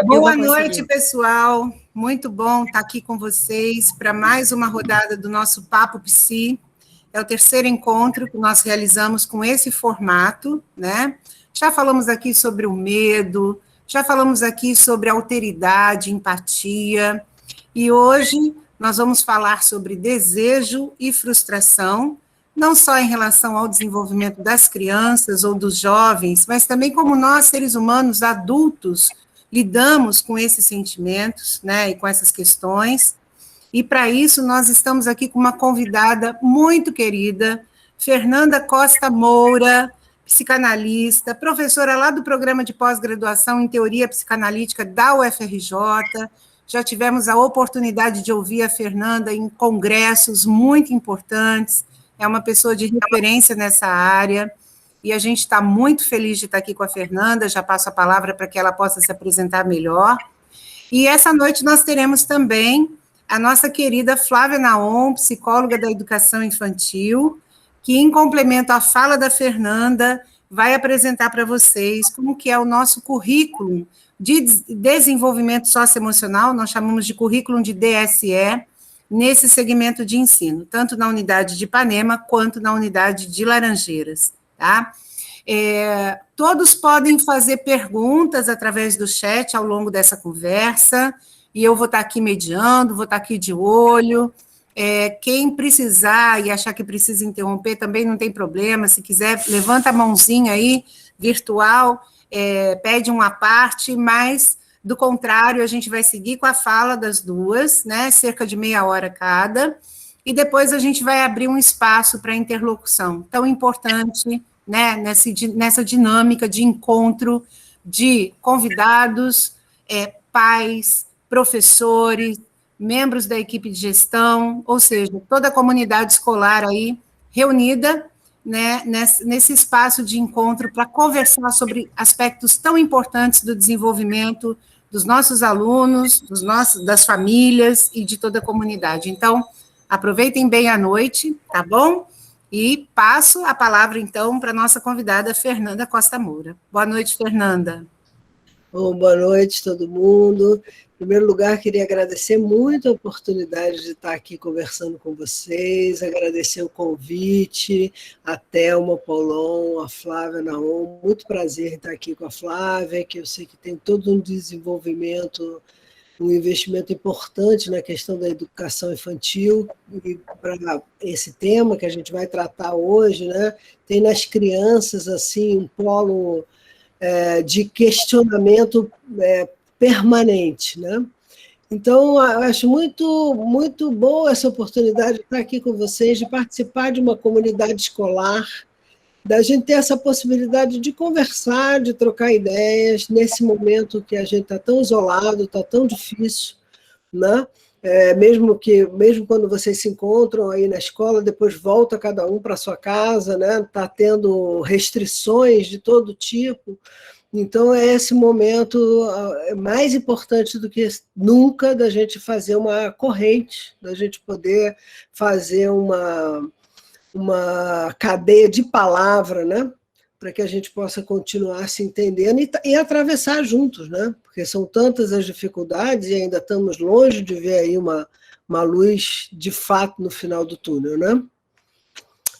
Boa noite, pessoal. Muito bom estar aqui com vocês para mais uma rodada do nosso Papo Psi. É o terceiro encontro que nós realizamos com esse formato, né? Já falamos aqui sobre o medo, já falamos aqui sobre alteridade, empatia, e hoje nós vamos falar sobre desejo e frustração, não só em relação ao desenvolvimento das crianças ou dos jovens, mas também como nós, seres humanos adultos, lidamos com esses sentimentos, né, e com essas questões. E para isso nós estamos aqui com uma convidada muito querida, Fernanda Costa Moura, psicanalista, professora lá do programa de pós-graduação em teoria psicanalítica da UFRJ. Já tivemos a oportunidade de ouvir a Fernanda em congressos muito importantes, é uma pessoa de referência nessa área, e a gente está muito feliz de estar aqui com a Fernanda. Já passo a palavra para que ela possa se apresentar melhor. E essa noite nós teremos também a nossa querida Flávia Naon, psicóloga da educação infantil, que, em complemento à fala da Fernanda, vai apresentar para vocês como que é o nosso currículo de desenvolvimento socioemocional, nós chamamos de currículo de DSE, nesse segmento de ensino, tanto na unidade de Ipanema quanto na unidade de Laranjeiras, tá? Todos podem fazer perguntas através do chat ao longo dessa conversa, e eu vou estar aqui mediando, vou estar aqui de olho. Quem precisar e achar que precisa interromper também não tem problema, se quiser, levanta a mãozinha aí, virtual, pede uma parte, mas, do contrário, a gente vai seguir com a fala das duas, né, cerca de meia hora cada, e depois a gente vai abrir um espaço para interlocução, tão importante, né, nessa dinâmica de encontro de convidados, pais, professores, membros da equipe de gestão, ou seja, toda a comunidade escolar aí reunida, né, nesse espaço de encontro para conversar sobre aspectos tão importantes do desenvolvimento dos nossos alunos, das famílias e de toda a comunidade. Então, aproveitem bem a noite, tá bom? E passo a palavra, então, para a nossa convidada, Fernanda Costa Moura. Boa noite, Fernanda. Bom, boa noite, todo mundo. Em primeiro lugar, queria agradecer muito a oportunidade de estar aqui conversando com vocês, agradecer o convite, a Thelma Paulon, a Flávia Naon. Muito prazer em estar aqui com a Flávia, que eu sei que tem todo um desenvolvimento, um investimento importante na questão da educação infantil, e para esse tema que a gente vai tratar hoje, né, tem nas crianças assim, um polo de questionamento permanente, né? Então, eu acho muito, muito boa essa oportunidade de estar aqui com vocês, de participar de uma comunidade escolar, da gente ter essa possibilidade de conversar, de trocar ideias, nesse momento que a gente está tão isolado, está tão difícil, né? Mesmo quando vocês se encontram aí na escola, depois volta cada um para a sua casa, né? Está tendo restrições de todo tipo. Então, é esse momento mais importante do que nunca da gente fazer uma corrente, da gente poder fazer uma cadeia de palavra, né? Para que a gente possa continuar se entendendo e atravessar juntos, né? Porque são tantas as dificuldades e ainda estamos longe de ver aí uma luz de fato no final do túnel, né?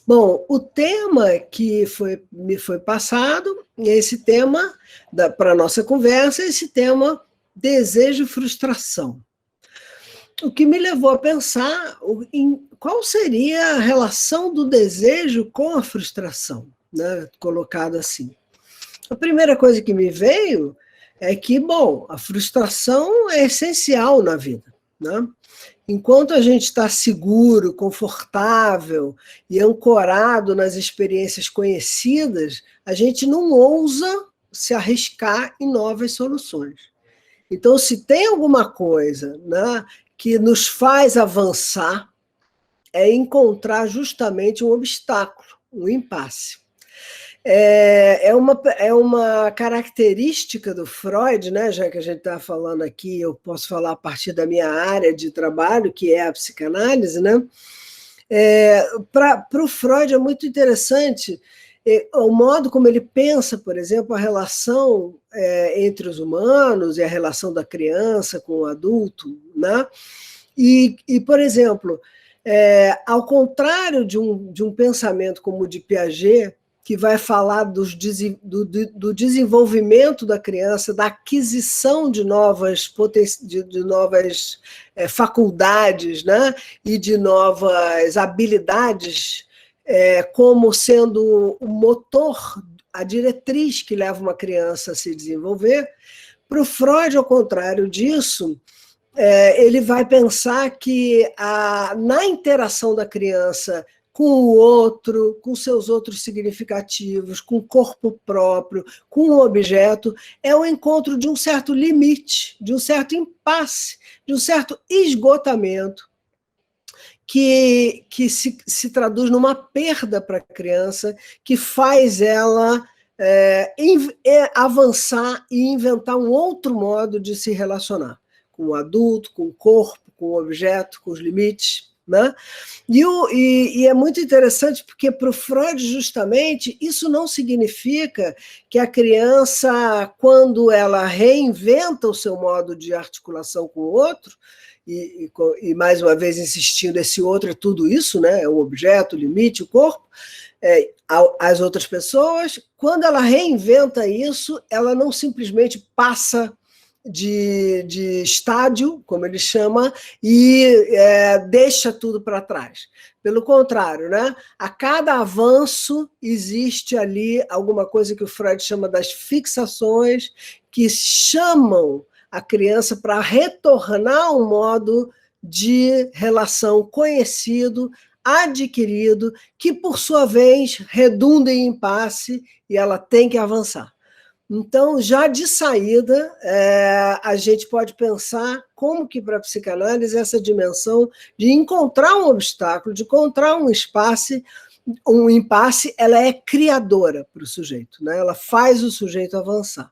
Bom, o tema que me foi passado, esse tema, para a nossa conversa, esse tema desejo e frustração. O que me levou a pensar em qual seria a relação do desejo com a frustração, né? Colocado assim. A primeira coisa que me veio é que, bom, a frustração é essencial na vida, né? Enquanto a gente está seguro, confortável e ancorado nas experiências conhecidas, a gente não ousa se arriscar em novas soluções. Então, se tem alguma coisa, né, que nos faz avançar, é encontrar justamente um obstáculo, um impasse. É uma característica do Freud, né? Já que a gente está falando aqui, eu posso falar a partir da minha área de trabalho, que é a psicanálise, né? Para o Freud é muito interessante o modo como ele pensa, por exemplo, a relação entre os humanos e a relação da criança com o adulto, né? Por exemplo, ao contrário de um pensamento como o de Piaget, que vai falar do desenvolvimento da criança, da aquisição de novas faculdades, né? E de novas habilidades, como sendo o motor, a diretriz que leva uma criança a se desenvolver. Para o Freud, ao contrário disso, ele vai pensar que na interação da criança com o outro, com seus outros significativos, com o corpo próprio, com o objeto, é o encontro de um certo limite, de um certo impasse, de um certo esgotamento, que se traduz numa perda para a criança, que faz ela avançar e inventar um outro modo de se relacionar com o adulto, com o corpo, com o objeto, com os limites, né? E é muito interessante porque para o Freud, justamente, isso não significa que a criança, quando ela reinventa o seu modo de articulação com o outro, e mais uma vez insistindo, esse outro é tudo isso, né? É o objeto, o limite, o corpo, as outras pessoas, quando ela reinventa isso, ela não simplesmente passa de estádio, como ele chama, e deixa tudo para trás. Pelo contrário, né? A cada avanço existe ali alguma coisa que o Freud chama das fixações, que chamam a criança para retornar a um modo de relação conhecido, adquirido, que, por sua vez, redunda em impasse e ela tem que avançar. Então, já de saída, a gente pode pensar como que para a psicanálise essa dimensão de encontrar um obstáculo, de encontrar um impasse, ela é criadora para o sujeito, né? Ela faz o sujeito avançar.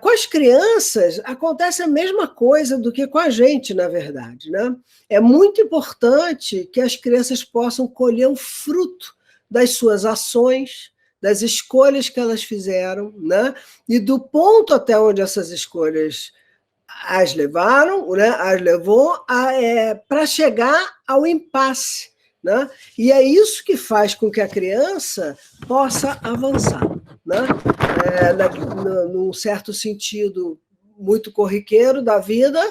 Com as crianças, acontece a mesma coisa do que com a gente, na verdade, né? É muito importante que as crianças possam colher o fruto das suas ações, das escolhas que elas fizeram, né? E do ponto até onde essas escolhas as levaram, né? As levou para chegar ao impasse, né? E é isso que faz com que a criança possa avançar, né? Num certo sentido muito corriqueiro da vida,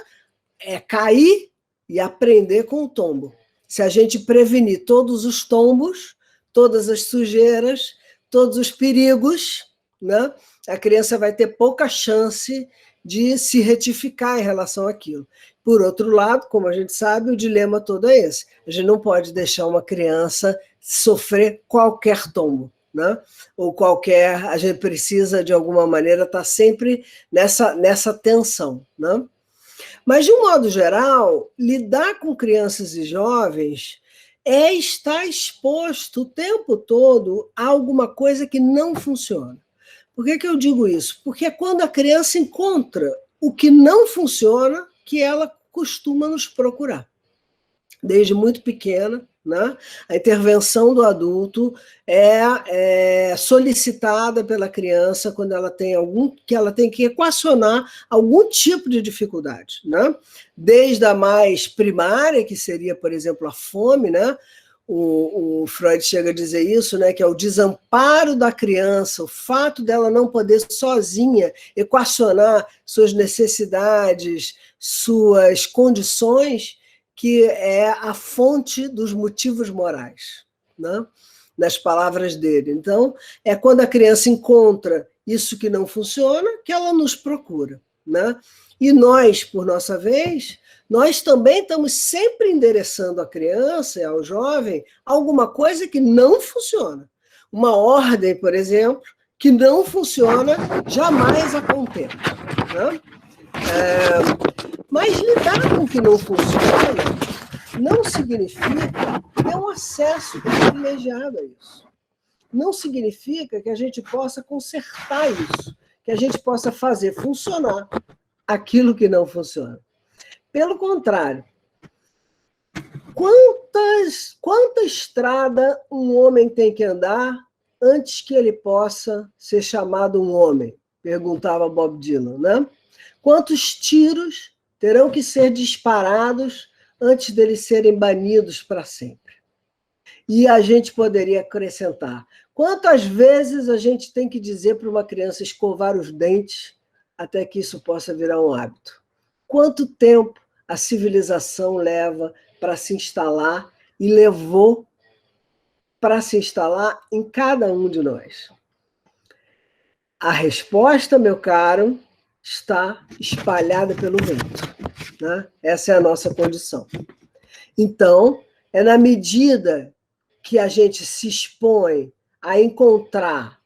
é cair e aprender com o tombo. Se a gente prevenir todos os tombos, todas as sujeiras, todos os perigos, né? A criança vai ter pouca chance de se retificar em relação àquilo. Por outro lado, como a gente sabe, o dilema todo é esse. A gente não pode deixar uma criança sofrer qualquer tombo, né? Ou a gente precisa, de alguma maneira, estar sempre nessa tensão, né? Mas, de um modo geral, lidar com crianças e jovens estar exposto o tempo todo a alguma coisa que não funciona. Por que eu digo isso? Porque é quando a criança encontra o que não funciona que ela costuma nos procurar. Desde muito pequena, né? A intervenção do adulto é solicitada pela criança quando ela tem que equacionar algum tipo de dificuldade, né? Desde a mais primária, que seria, por exemplo, a fome, né? O Freud chega a dizer isso, né? Que é o desamparo da criança, o fato dela não poder sozinha equacionar suas necessidades, suas condições, que é a fonte dos motivos morais, né? Nas palavras dele. Então, é quando a criança encontra isso que não funciona que ela nos procura, né? E nós, por nossa vez, nós também estamos sempre endereçando à criança e ao jovem alguma coisa que não funciona. Uma ordem, por exemplo, que não funciona, jamais a contempla, né? Mas lidar com o que não funciona não significa ter um acesso privilegiado a isso. Não significa que a gente possa consertar isso, que a gente possa fazer funcionar aquilo que não funciona. Pelo contrário, quanta estrada um homem tem que andar antes que ele possa ser chamado um homem? Perguntava Bob Dylan, né? Quantos tiros terão que ser disparados antes deles serem banidos para sempre? E a gente poderia acrescentar: quantas vezes a gente tem que dizer para uma criança escovar os dentes até que isso possa virar um hábito? Quanto tempo a civilização leva para se instalar e levou para se instalar em cada um de nós? A resposta, meu caro, está espalhada pelo vento, né? Essa é a nossa condição. Então, é na medida que a gente se expõe a encontrar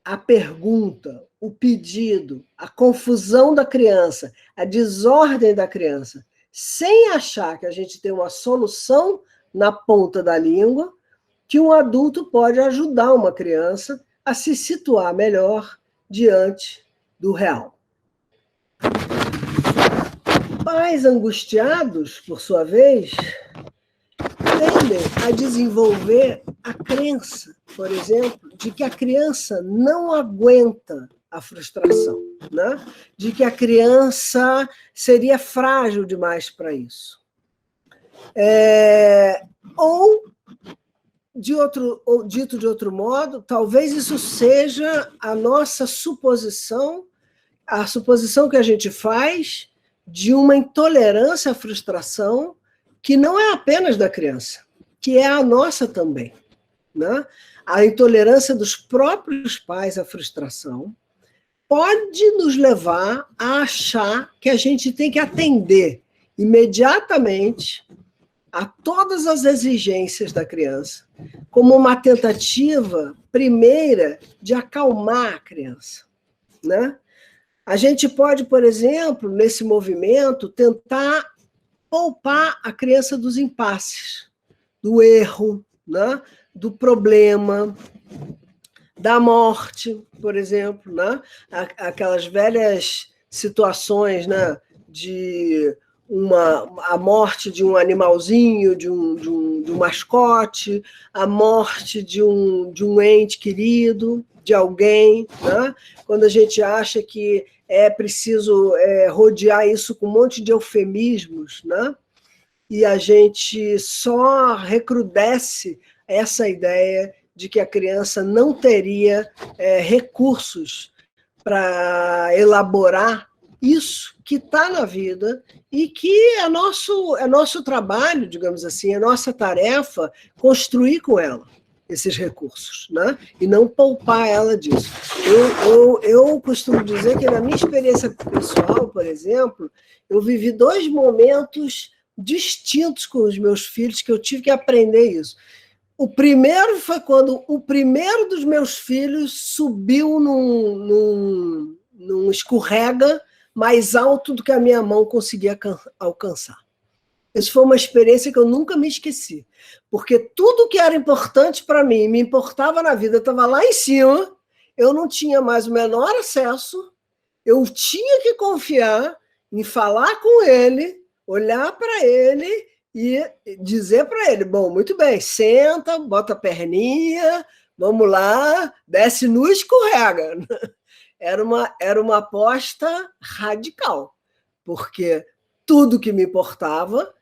a pergunta, o pedido, a confusão da criança, a desordem da criança, sem achar que a gente tem uma solução na ponta da língua, que um adulto pode ajudar uma criança a se situar melhor diante do real. Pais angustiados, por sua vez, tendem a desenvolver a crença, por exemplo, de que a criança não aguenta a frustração, né? De que a criança seria frágil demais para isso. Ou dito de outro modo, talvez isso seja a nossa suposição, a suposição que a gente faz de uma intolerância à frustração que não é apenas da criança, que é a nossa também, né? A intolerância dos próprios pais à frustração pode nos levar a achar que a gente tem que atender imediatamente a todas as exigências da criança, como uma tentativa primeira de acalmar a criança, né? A gente pode, por exemplo, nesse movimento, tentar poupar a criança dos impasses, do erro, né? Do problema, da morte, por exemplo, né? Aquelas velhas situações, né? De a morte de um animalzinho, de um mascote, a morte de um ente querido, de alguém, né? Quando a gente acha que é preciso rodear isso com um monte de eufemismos, né? E a gente só recrudesce essa ideia de que a criança não teria recursos para elaborar isso que está na vida e que é nosso trabalho, digamos assim, é nossa tarefa construir com ela esses recursos, né? E não poupar ela disso. Eu costumo dizer que na minha experiência pessoal, por exemplo, eu vivi 2 momentos distintos com os meus filhos que eu tive que aprender isso. O primeiro foi quando o primeiro dos meus filhos subiu num escorrega mais alto do que a minha mão conseguia alcançar. Isso foi uma experiência que eu nunca me esqueci, porque tudo que era importante para mim, me importava na vida, estava lá em cima, eu não tinha mais o menor acesso, eu tinha que confiar em falar com ele, olhar para ele e dizer para ele: bom, muito bem, senta, bota a perninha, vamos lá, desce no escorrega. Era uma aposta radical, porque tudo que me importava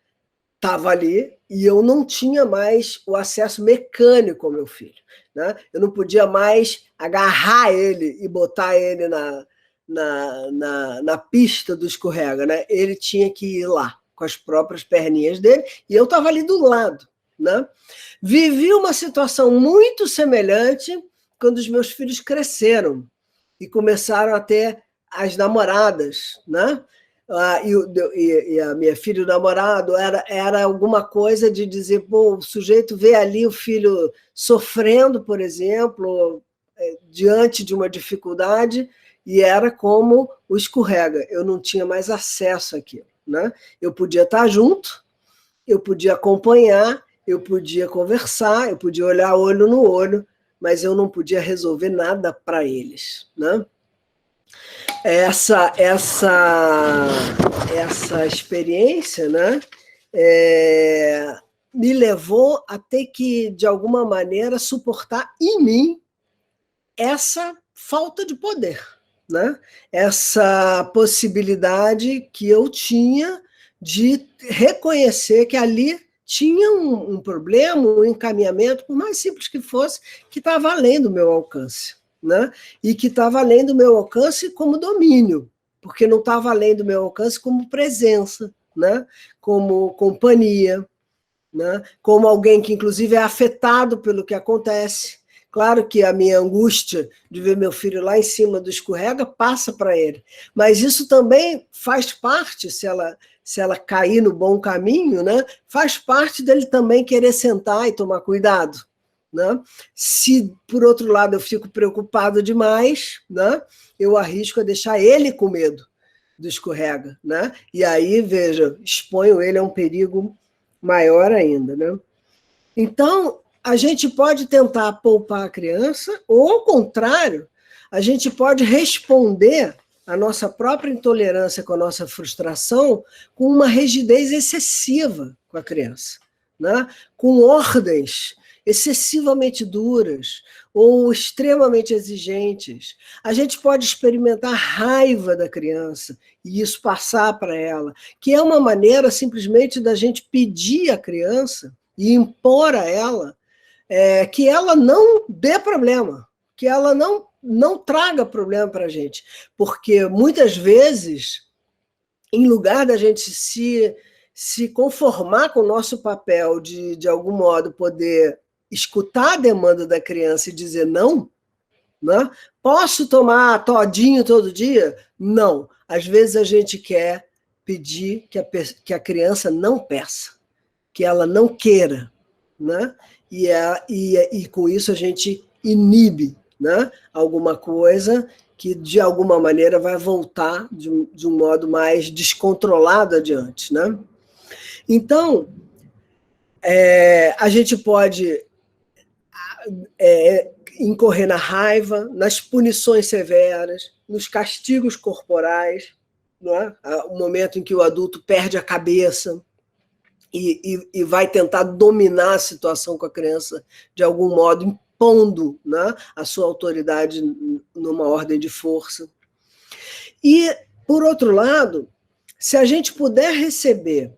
estava ali e eu não tinha mais o acesso mecânico ao meu filho, né? Eu não podia mais agarrar ele e botar ele na pista do escorrega, né? Ele tinha que ir lá com as próprias perninhas dele e eu estava ali do lado, né? Vivi uma situação muito semelhante quando os meus filhos cresceram e começaram a ter as namoradas, né? E a minha filha, o namorado, era alguma coisa de dizer: pô, o sujeito vê ali o filho sofrendo, por exemplo, diante de uma dificuldade, e era como o escorrega, eu não tinha mais acesso àquilo, né? Eu podia estar junto, eu podia acompanhar, eu podia conversar, eu podia olhar olho no olho, mas eu não podia resolver nada para eles, né? Essa experiência, né, me levou a ter que, de alguma maneira, suportar em mim essa falta de poder, né? Essa possibilidade que eu tinha de reconhecer que ali tinha um problema, um encaminhamento, por mais simples que fosse, que estava além do meu alcance, né? E que estava além do meu alcance como domínio, porque não estava além do meu alcance como presença, né? Como companhia, né? Como alguém que, inclusive, é afetado pelo que acontece. Claro que a minha angústia de ver meu filho lá em cima do escorrega passa para ele, mas isso também faz parte, se ela cair no bom caminho, né? Faz parte dele também querer sentar e tomar cuidado, né? Se, por outro lado, eu fico preocupado demais, né? Eu arrisco a deixar ele com medo do escorrega, né? E aí, veja, exponho ele a um perigo maior ainda, né? Então, a gente pode tentar poupar a criança, ou, ao contrário, a gente pode responder à nossa própria intolerância com a nossa frustração com uma rigidez excessiva com a criança, né? Com ordens excessivamente duras ou extremamente exigentes. A gente pode experimentar raiva da criança e isso passar para ela, que é uma maneira simplesmente da gente pedir à criança e impor a ela que ela não dê problema, que ela não traga problema para a gente. Porque muitas vezes, em lugar da gente se conformar com o nosso papel de algum modo, poder escutar a demanda da criança e dizer não, né? Posso tomar todinho todo dia? Não. Às vezes a gente quer pedir que a criança não peça, que ela não queira, né? E com isso a gente inibe, né? Alguma coisa que, de alguma maneira, vai voltar de um modo mais descontrolado adiante, né? Então, a gente pode incorrer na raiva, nas punições severas, nos castigos corporais, não é? O momento em que o adulto perde a cabeça e vai tentar dominar a situação com a criança de algum modo, impondo, né, a sua autoridade numa ordem de força. E, por outro lado, se a gente puder receber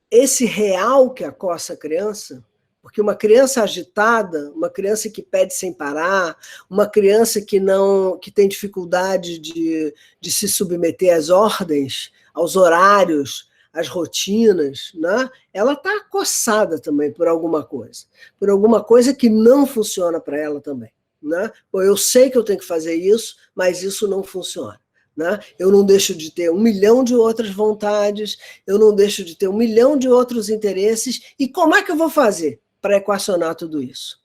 esse real que acossa a criança, porque uma criança agitada, uma criança que pede sem parar, uma criança que tem dificuldade de se submeter às ordens, aos horários, às rotinas, né? Ela está acossada também por alguma coisa que não funciona para ela também, né? Eu sei que eu tenho que fazer isso, mas isso não funciona. Né? Eu não deixo de ter 1 milhão de outras vontades, eu não deixo de ter 1 milhão de outros interesses, e como é que eu vou fazer para equacionar tudo isso?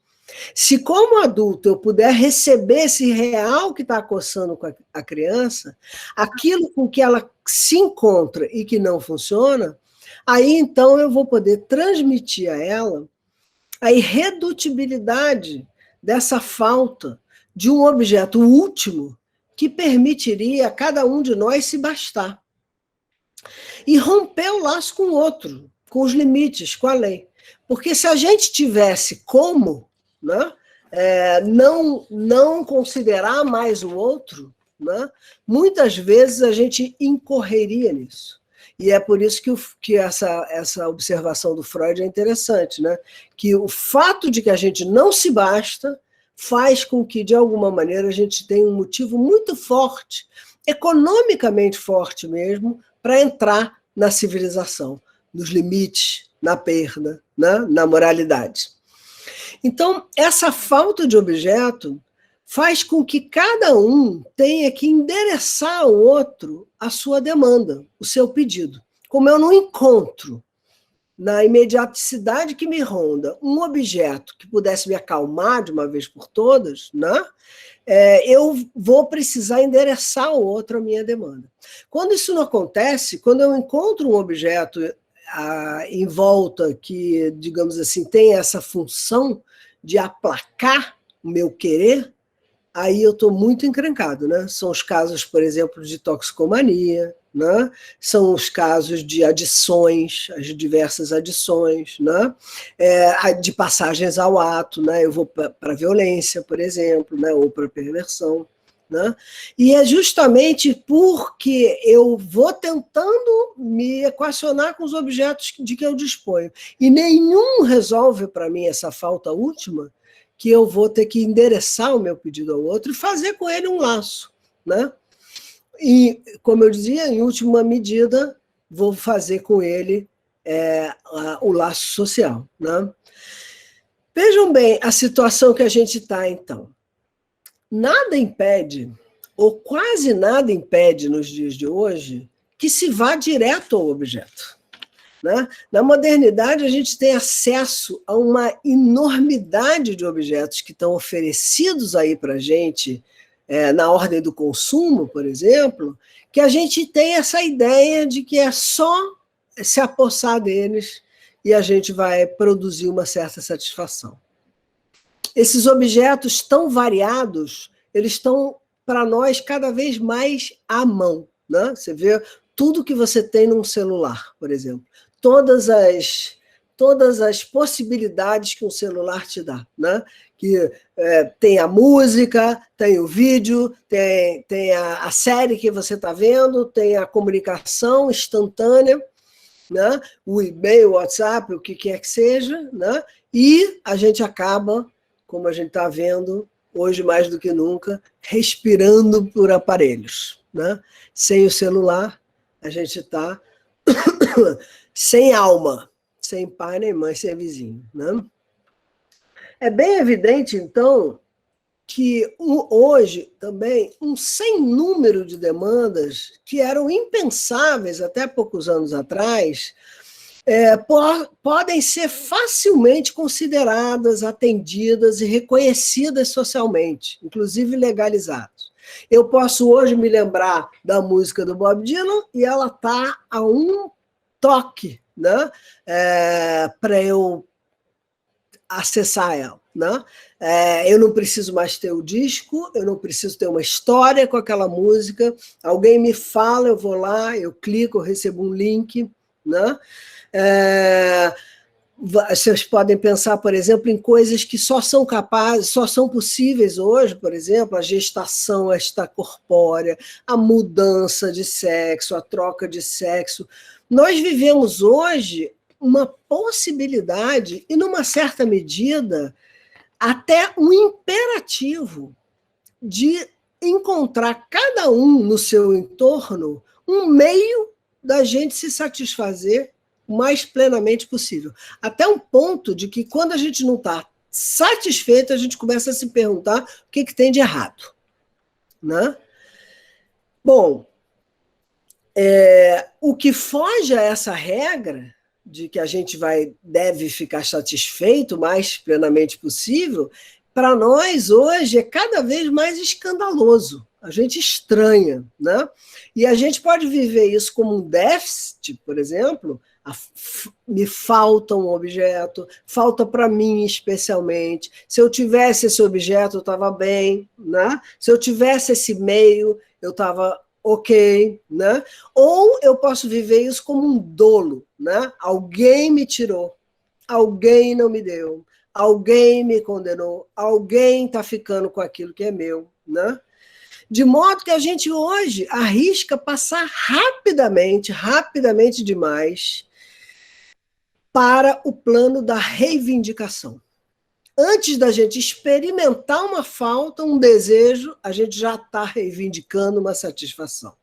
Se, como adulto, eu puder receber esse real que está acossando com a criança, aquilo com que ela se encontra e que não funciona, aí então eu vou poder transmitir a ela a irredutibilidade dessa falta de um objeto último que permitiria a cada um de nós se bastar. E romper o laço com o outro, com os limites, com a lei. Porque se a gente tivesse como, né, não considerar mais o outro, né, muitas vezes a gente incorreria nisso. E é por isso que essa observação do Freud é interessante, né? Que o fato de que a gente não se basta faz com que, de alguma maneira, a gente tenha um motivo muito forte, economicamente forte mesmo, para entrar na civilização, nos limites, na perda, né? Na moralidade. Então, essa falta de objeto faz com que cada um tenha que endereçar ao outro a sua demanda, o seu pedido. Como eu não encontro, na imediaticidade que me ronda, um objeto que pudesse me acalmar de uma vez por todas, né? Eu vou precisar endereçar ao outro a minha demanda. Quando isso não acontece, quando eu encontro um objeto em volta que, digamos assim, tem essa função de aplacar o meu querer, aí eu estou muito encrencado, né? São os casos, por exemplo, de toxicomania, né? São os casos de adições, as diversas adições, né? De passagens ao ato, né? Eu vou para a violência, por exemplo, né? Ou para a perversão. Né? E é justamente porque eu vou tentando me equacionar com os objetos de que eu disponho, e nenhum resolve para mim essa falta última, que eu vou ter que endereçar o meu pedido ao outro e fazer com ele um laço. Né? E, como eu dizia, em última medida, vou fazer com ele o laço social. Né? Vejam bem a situação que a gente está, então. Nada impede, ou quase nada impede nos dias de hoje, que se vá direto ao objeto. Né? Na modernidade, a gente tem acesso a uma enormidade de objetos que estão oferecidos aí para a gente, na ordem do consumo, por exemplo, que a gente tem essa ideia de que é só se apossar deles e a gente vai produzir uma certa satisfação. Esses objetos tão variados, eles estão, para nós, cada vez mais à mão. Né? Você vê tudo que você tem num celular, por exemplo. Todas as possibilidades que um celular te dá. Né? Que tem a música, tem o vídeo, tem a série que você está vendo, tem a comunicação instantânea, né? O e-mail, o WhatsApp, o que quer que seja, né? E a gente acaba, como a gente está vendo, hoje mais do que nunca, respirando por aparelhos. Né? Sem o celular, a gente está sem alma, sem pai, nem mãe, sem vizinho. Né? É bem evidente, então, que hoje também um sem número de demandas que eram impensáveis até poucos anos atrás, podem ser facilmente consideradas, atendidas e reconhecidas socialmente, inclusive legalizadas. Eu posso hoje me lembrar da música do Bob Dylan e ela está a um toque, né? Para eu acessar ela. Né? Eu não preciso mais ter o disco, eu não preciso ter uma história com aquela música, alguém me fala, eu vou lá, eu clico, eu recebo um link. Né? Vocês podem pensar, por exemplo, em coisas que só são capazes, só são possíveis hoje, por exemplo, a gestação extracorpórea, a mudança de sexo, a troca de sexo. Nós vivemos hoje uma possibilidade, e numa certa medida, até um imperativo de encontrar cada um no seu entorno um meio da gente se satisfazer o mais plenamente possível. Até um ponto de que, quando a gente não está satisfeito, a gente começa a se perguntar o que tem de errado. Né? Bom, o que foge a essa regra de que a gente deve ficar satisfeito o mais plenamente possível, para nós hoje é cada vez mais escandaloso. A gente estranha. Né? E a gente pode viver isso como um déficit, por exemplo. Me falta um objeto, falta para mim especialmente. Se eu tivesse esse objeto, eu estava bem. Né? Se eu tivesse esse meio, eu estava ok. Né? Ou eu posso viver isso como um dolo. Né? Alguém me tirou, alguém não me deu, alguém me condenou, alguém está ficando com aquilo que é meu. Né? De modo que a gente hoje arrisca passar rapidamente demais para o plano da reivindicação. Antes da gente experimentar uma falta, um desejo, a gente já está reivindicando uma satisfação.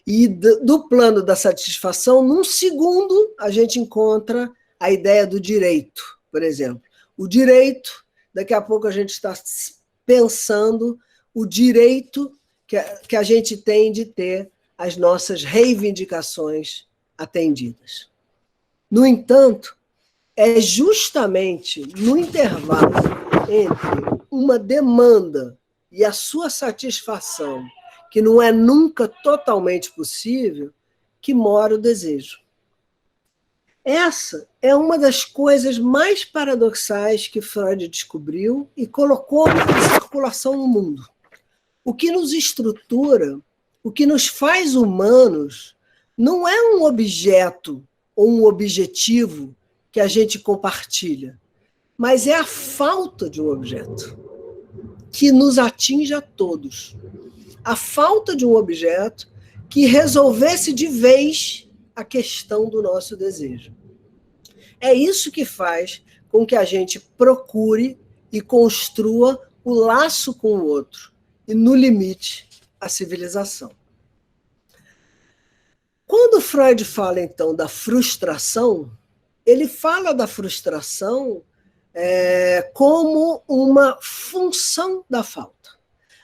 E do plano da satisfação, num segundo, a gente encontra a ideia do direito, por exemplo. O direito, daqui a pouco a gente está pensando o direito que a gente tem de ter as nossas reivindicações atendidas. No entanto, é justamente no intervalo entre uma demanda e a sua satisfação, que não é nunca totalmente possível, que mora o desejo. Essa é uma das coisas mais paradoxais que Freud descobriu e colocou em circulação no mundo. O que nos estrutura, o que nos faz humanos, não é um objeto ou um objetivo que a gente compartilha, mas é a falta de um objeto que nos atinge a todos. A falta de um objeto que resolvesse de vez a questão do nosso desejo. É isso que faz com que a gente procure e construa o laço com o outro e, no limite, a civilização. Quando Freud fala, então, da frustração, ele fala da frustração como uma função da falta.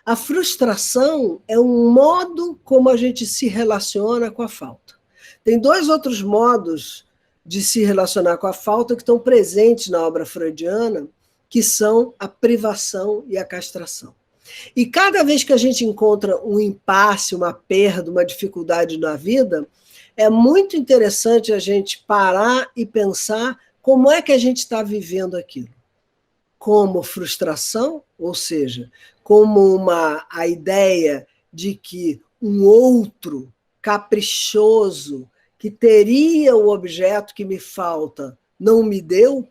A frustração é um modo como a gente se relaciona com a falta. Tem 2 outros modos de se relacionar com a falta que estão presentes na obra freudiana, que são a privação e a castração. E cada vez que a gente encontra um impasse, uma perda, uma dificuldade na vida, é muito interessante a gente parar e pensar como é que a gente está vivendo aquilo. Como frustração, ou seja, como a ideia de que um outro caprichoso que teria o objeto que me falta não me deu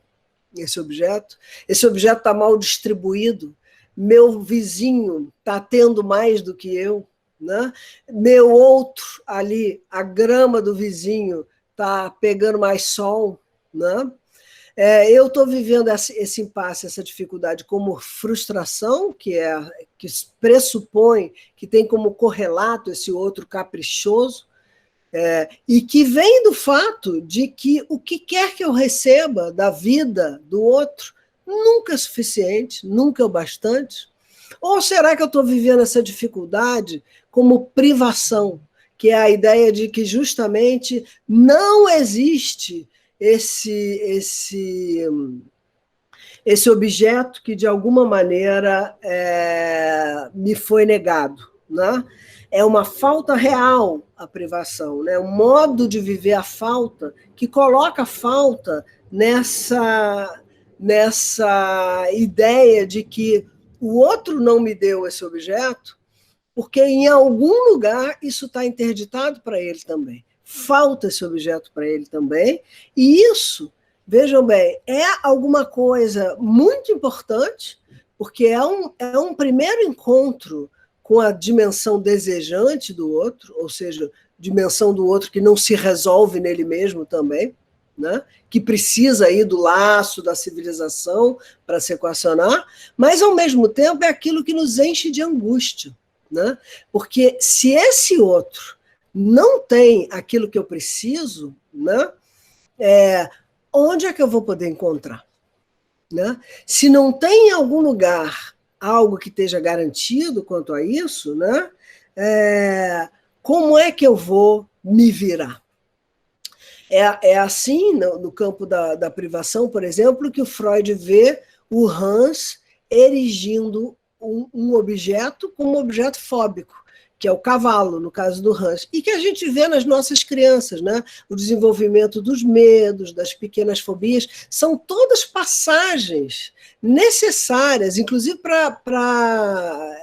esse objeto está mal distribuído, meu vizinho está tendo mais do que eu, né? Meu outro ali, a grama do vizinho está pegando mais sol, né? Eu estou vivendo esse impasse, essa dificuldade como frustração, que pressupõe que tem como correlato esse outro caprichoso, e que vem do fato de que o que quer que eu receba da vida do outro nunca é suficiente, nunca é o bastante. Ou será que eu estou vivendo essa dificuldade como privação, que é a ideia de que justamente não existe esse objeto que, de alguma maneira, me foi negado, né? É uma falta real a privação, né? Um modo de viver a falta que coloca a falta nessa ideia de que o outro não me deu esse objeto, porque em algum lugar isso está interditado para ele também. Falta esse objeto para ele também, e isso, vejam bem, é alguma coisa muito importante, porque é um primeiro encontro com a dimensão desejante do outro, ou seja, dimensão do outro que não se resolve nele mesmo também, né? Que precisa aí do laço da civilização para se equacionar, mas, ao mesmo tempo, é aquilo que nos enche de angústia, né? Porque se esse outro não tem aquilo que eu preciso, né? Onde é que eu vou poder encontrar? Né? Se não tem em algum lugar algo que esteja garantido quanto a isso, né? Como é que eu vou me virar? É assim, no campo da privação, por exemplo, que o Freud vê o Hans erigindo um objeto como um objeto fóbico, que é o cavalo, no caso do Hans, e que a gente vê nas nossas crianças, né? O desenvolvimento dos medos, das pequenas fobias, são todas passagens necessárias, inclusive para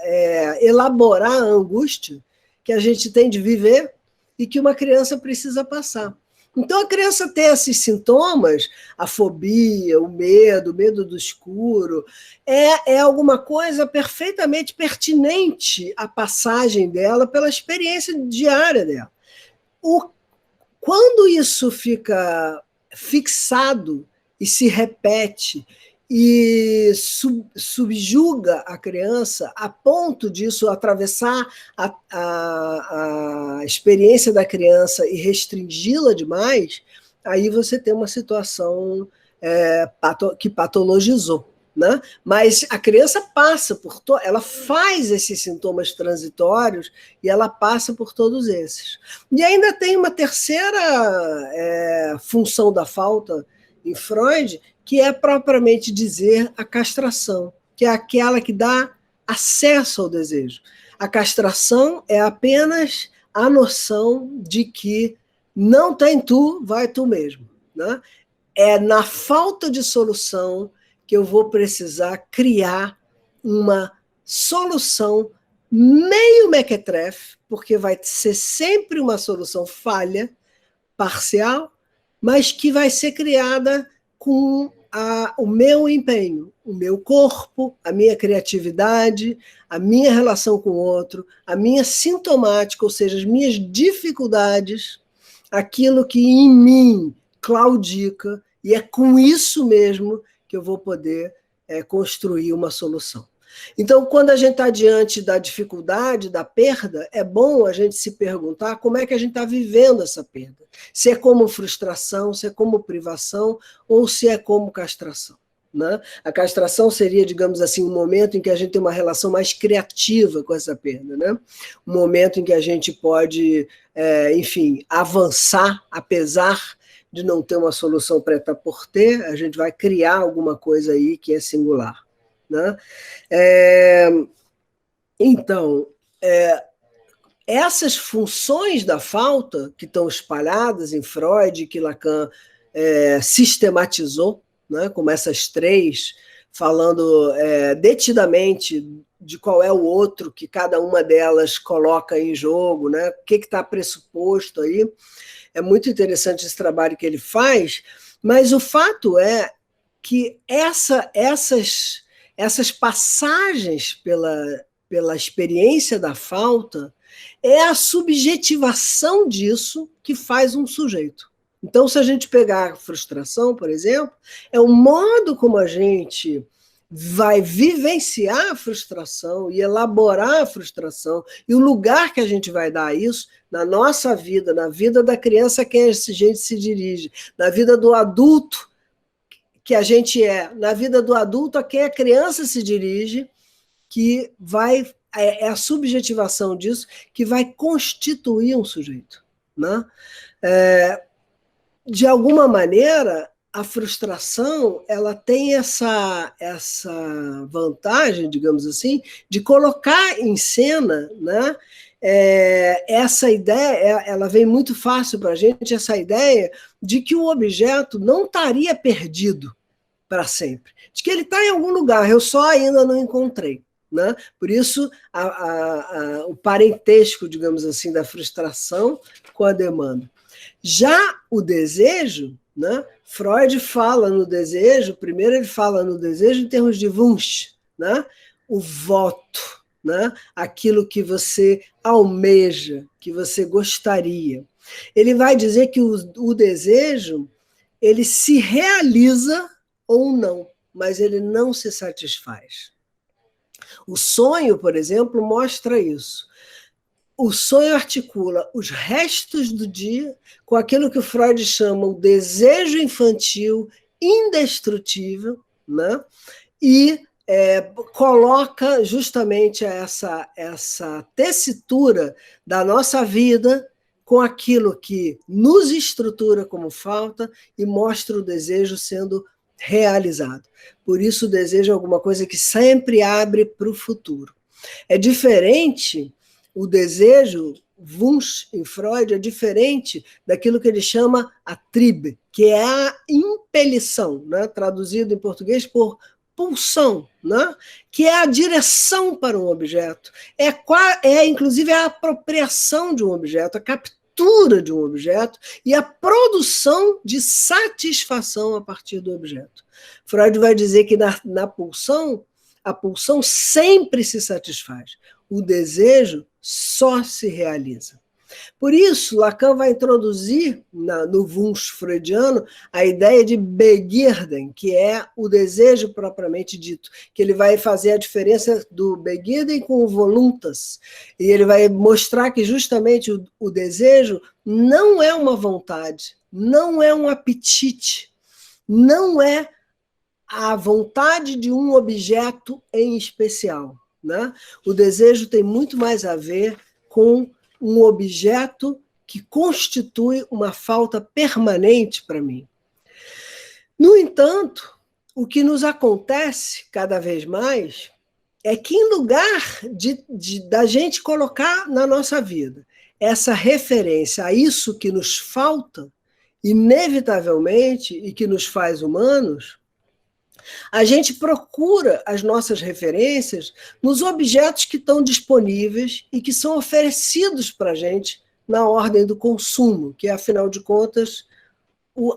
elaborar a angústia que a gente tem de viver e que uma criança precisa passar. Então, a criança ter esses sintomas, a fobia, o medo do escuro, é alguma coisa perfeitamente pertinente à passagem dela pela experiência diária dela. Quando isso fica fixado e se repete e subjuga a criança a ponto disso atravessar a experiência da criança e restringi-la demais, aí você tem uma situação que patologizou. Né? Mas a criança passa ela faz esses sintomas transitórios e ela passa por todos esses. E ainda tem uma terceira função da falta em Freud, que é propriamente dizer a castração, que é aquela que dá acesso ao desejo. A castração é apenas a noção de que não tem tu, vai tu mesmo. Né? É na falta de solução que eu vou precisar criar uma solução meio mequetrefe, porque vai ser sempre uma solução falha, parcial, mas que vai ser criada com o meu empenho, o meu corpo, a minha criatividade, a minha relação com o outro, a minha sintomática, ou seja, as minhas dificuldades, aquilo que em mim claudica, e é com isso mesmo que eu vou poder construir uma solução. Então, quando a gente está diante da dificuldade, da perda, é bom a gente se perguntar como é que a gente está vivendo essa perda. Se é como frustração, se é como privação, ou se é como castração. Né? A castração seria, digamos assim, um momento em que a gente tem uma relação mais criativa com essa perda. Né? Um momento em que a gente pode, enfim, avançar, apesar de não ter uma solução preta por ter, a gente vai criar alguma coisa aí que é singular. Né? Então, essas funções da falta que estão espalhadas em Freud, que Lacan sistematizou, né, como essas três, falando detidamente de qual é o outro que cada uma delas coloca em jogo, né, o que está pressuposto aí. É muito interessante esse trabalho que ele faz, mas o fato é que essas passagens pela experiência da falta é a subjetivação disso que faz um sujeito. Então, se a gente pegar a frustração, por exemplo, é o modo como a gente vai vivenciar a frustração e elaborar a frustração e o lugar que a gente vai dar a isso na nossa vida, na vida da criança a quem a gente se dirige, na vida do adulto que a gente na vida do adulto a quem a criança se dirige, que vai é a subjetivação disso que vai constituir um sujeito. Né? De alguma maneira, a frustração ela tem essa vantagem, digamos assim, de colocar em cena, né, essa ideia, ela vem muito fácil para a gente, essa ideia de que o objeto não estaria perdido para sempre, de que ele está em algum lugar, eu só ainda não encontrei. Né? Por isso, o parentesco, digamos assim, da frustração com a demanda. Já o desejo, né? Freud fala no desejo, primeiro ele fala no desejo em termos de Wunsch, né? O voto, né? Aquilo que você almeja, que você gostaria. Ele vai dizer que o desejo ele se realiza ou não, mas ele não se satisfaz. O sonho, por exemplo, mostra isso. O sonho articula os restos do dia com aquilo que o Freud chama o desejo infantil indestrutível, né? E coloca justamente essa tessitura da nossa vida com aquilo que nos estrutura como falta e mostra o desejo sendo realizado. Por isso o desejo é alguma coisa que sempre abre para o futuro. É diferente, o desejo, Wunsch em Freud, é diferente daquilo que ele chama a Triebe, que é a impelição, né? Traduzido em português por pulsão, né? Que é a direção para um objeto, inclusive a apropriação de um objeto, a captura de um objeto e a produção de satisfação a partir do objeto. Freud vai dizer que na pulsão, a pulsão sempre se satisfaz. O desejo só se realiza. Por isso, Lacan vai introduzir no Wunsch freudiano a ideia de Begierden, que é o desejo propriamente dito, que ele vai fazer a diferença do Begierden com o Voluntas, e ele vai mostrar que justamente o desejo não é uma vontade, não é um apetite, não é a vontade de um objeto em especial. Né? O desejo tem muito mais a ver com um objeto que constitui uma falta permanente para mim. No entanto, o que nos acontece cada vez mais é que, em lugar da gente colocar na nossa vida essa referência a isso que nos falta, inevitavelmente, e que nos faz humanos, A gente procura as nossas referências nos objetos que estão disponíveis e que são oferecidos para a gente na ordem do consumo, que é, afinal de contas,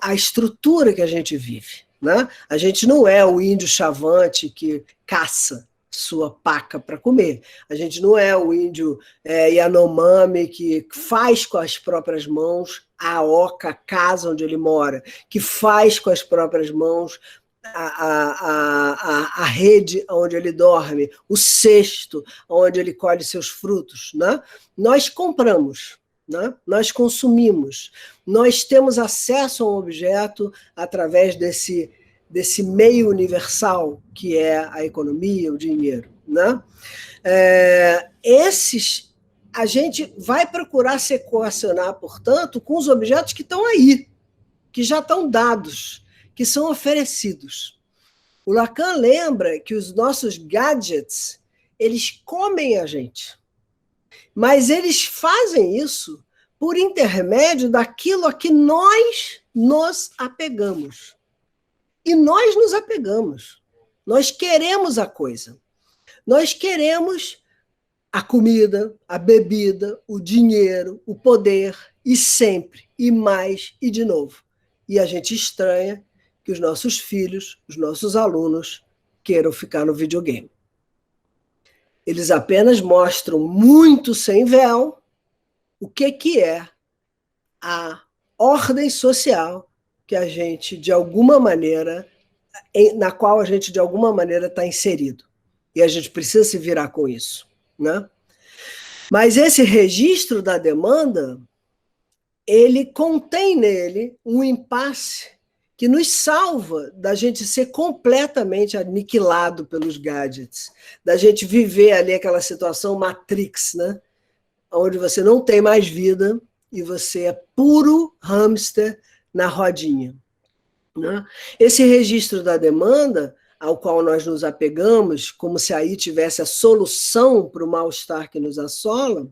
a estrutura que a gente vive. Né? A gente não é o índio chavante que caça sua paca para comer. A gente não é o índio Yanomami que faz com as próprias mãos a oca, a casa onde ele mora, que faz com as próprias mãos a rede onde ele dorme, o cesto onde ele colhe seus frutos. Né? Nós compramos, né? Nós consumimos, nós temos acesso a um objeto através desse meio universal que é a economia, o dinheiro. Né? A gente vai procurar se equacionar, portanto, com os objetos que estão aí, que já estão dados, que são oferecidos. O Lacan lembra que os nossos gadgets, eles comem a gente, mas eles fazem isso por intermédio daquilo a que nós nos apegamos. E nós nos apegamos. Nós queremos a coisa. Nós queremos a comida, a bebida, o dinheiro, o poder, e sempre, e mais, e de novo. E a gente estranha que os nossos filhos, os nossos alunos, queiram ficar no videogame. Eles apenas mostram muito sem véu o que é a ordem social que a gente, de alguma maneira, na qual a gente, de alguma maneira, está inserido. E a gente precisa se virar com isso. Né? Mas esse registro da demanda, ele contém nele um impasse que nos salva da gente ser completamente aniquilado pelos gadgets, da gente viver ali aquela situação Matrix, né? Onde você não tem mais vida e você é puro hamster na rodinha. Né? Esse registro da demanda, ao qual nós nos apegamos, como se aí tivesse a solução para o mal-estar que nos assola,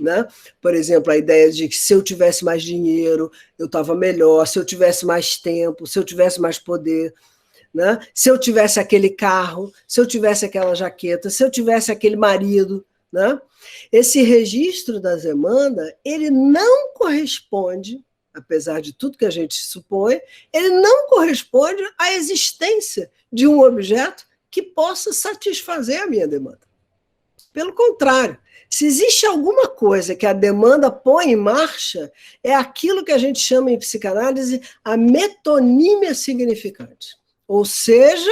né? Por exemplo, a ideia de que se eu tivesse mais dinheiro, eu estava melhor, se eu tivesse mais tempo, se eu tivesse mais poder, né? Se eu tivesse aquele carro, se eu tivesse aquela jaqueta, se eu tivesse aquele marido. Né? Esse registro da demanda, ele não corresponde, apesar de tudo que a gente supõe, ele não corresponde à existência de um objeto que possa satisfazer a minha demanda. Pelo contrário, se existe alguma coisa que a demanda põe em marcha, é aquilo que a gente chama em psicanálise a metonímia significante. Ou seja,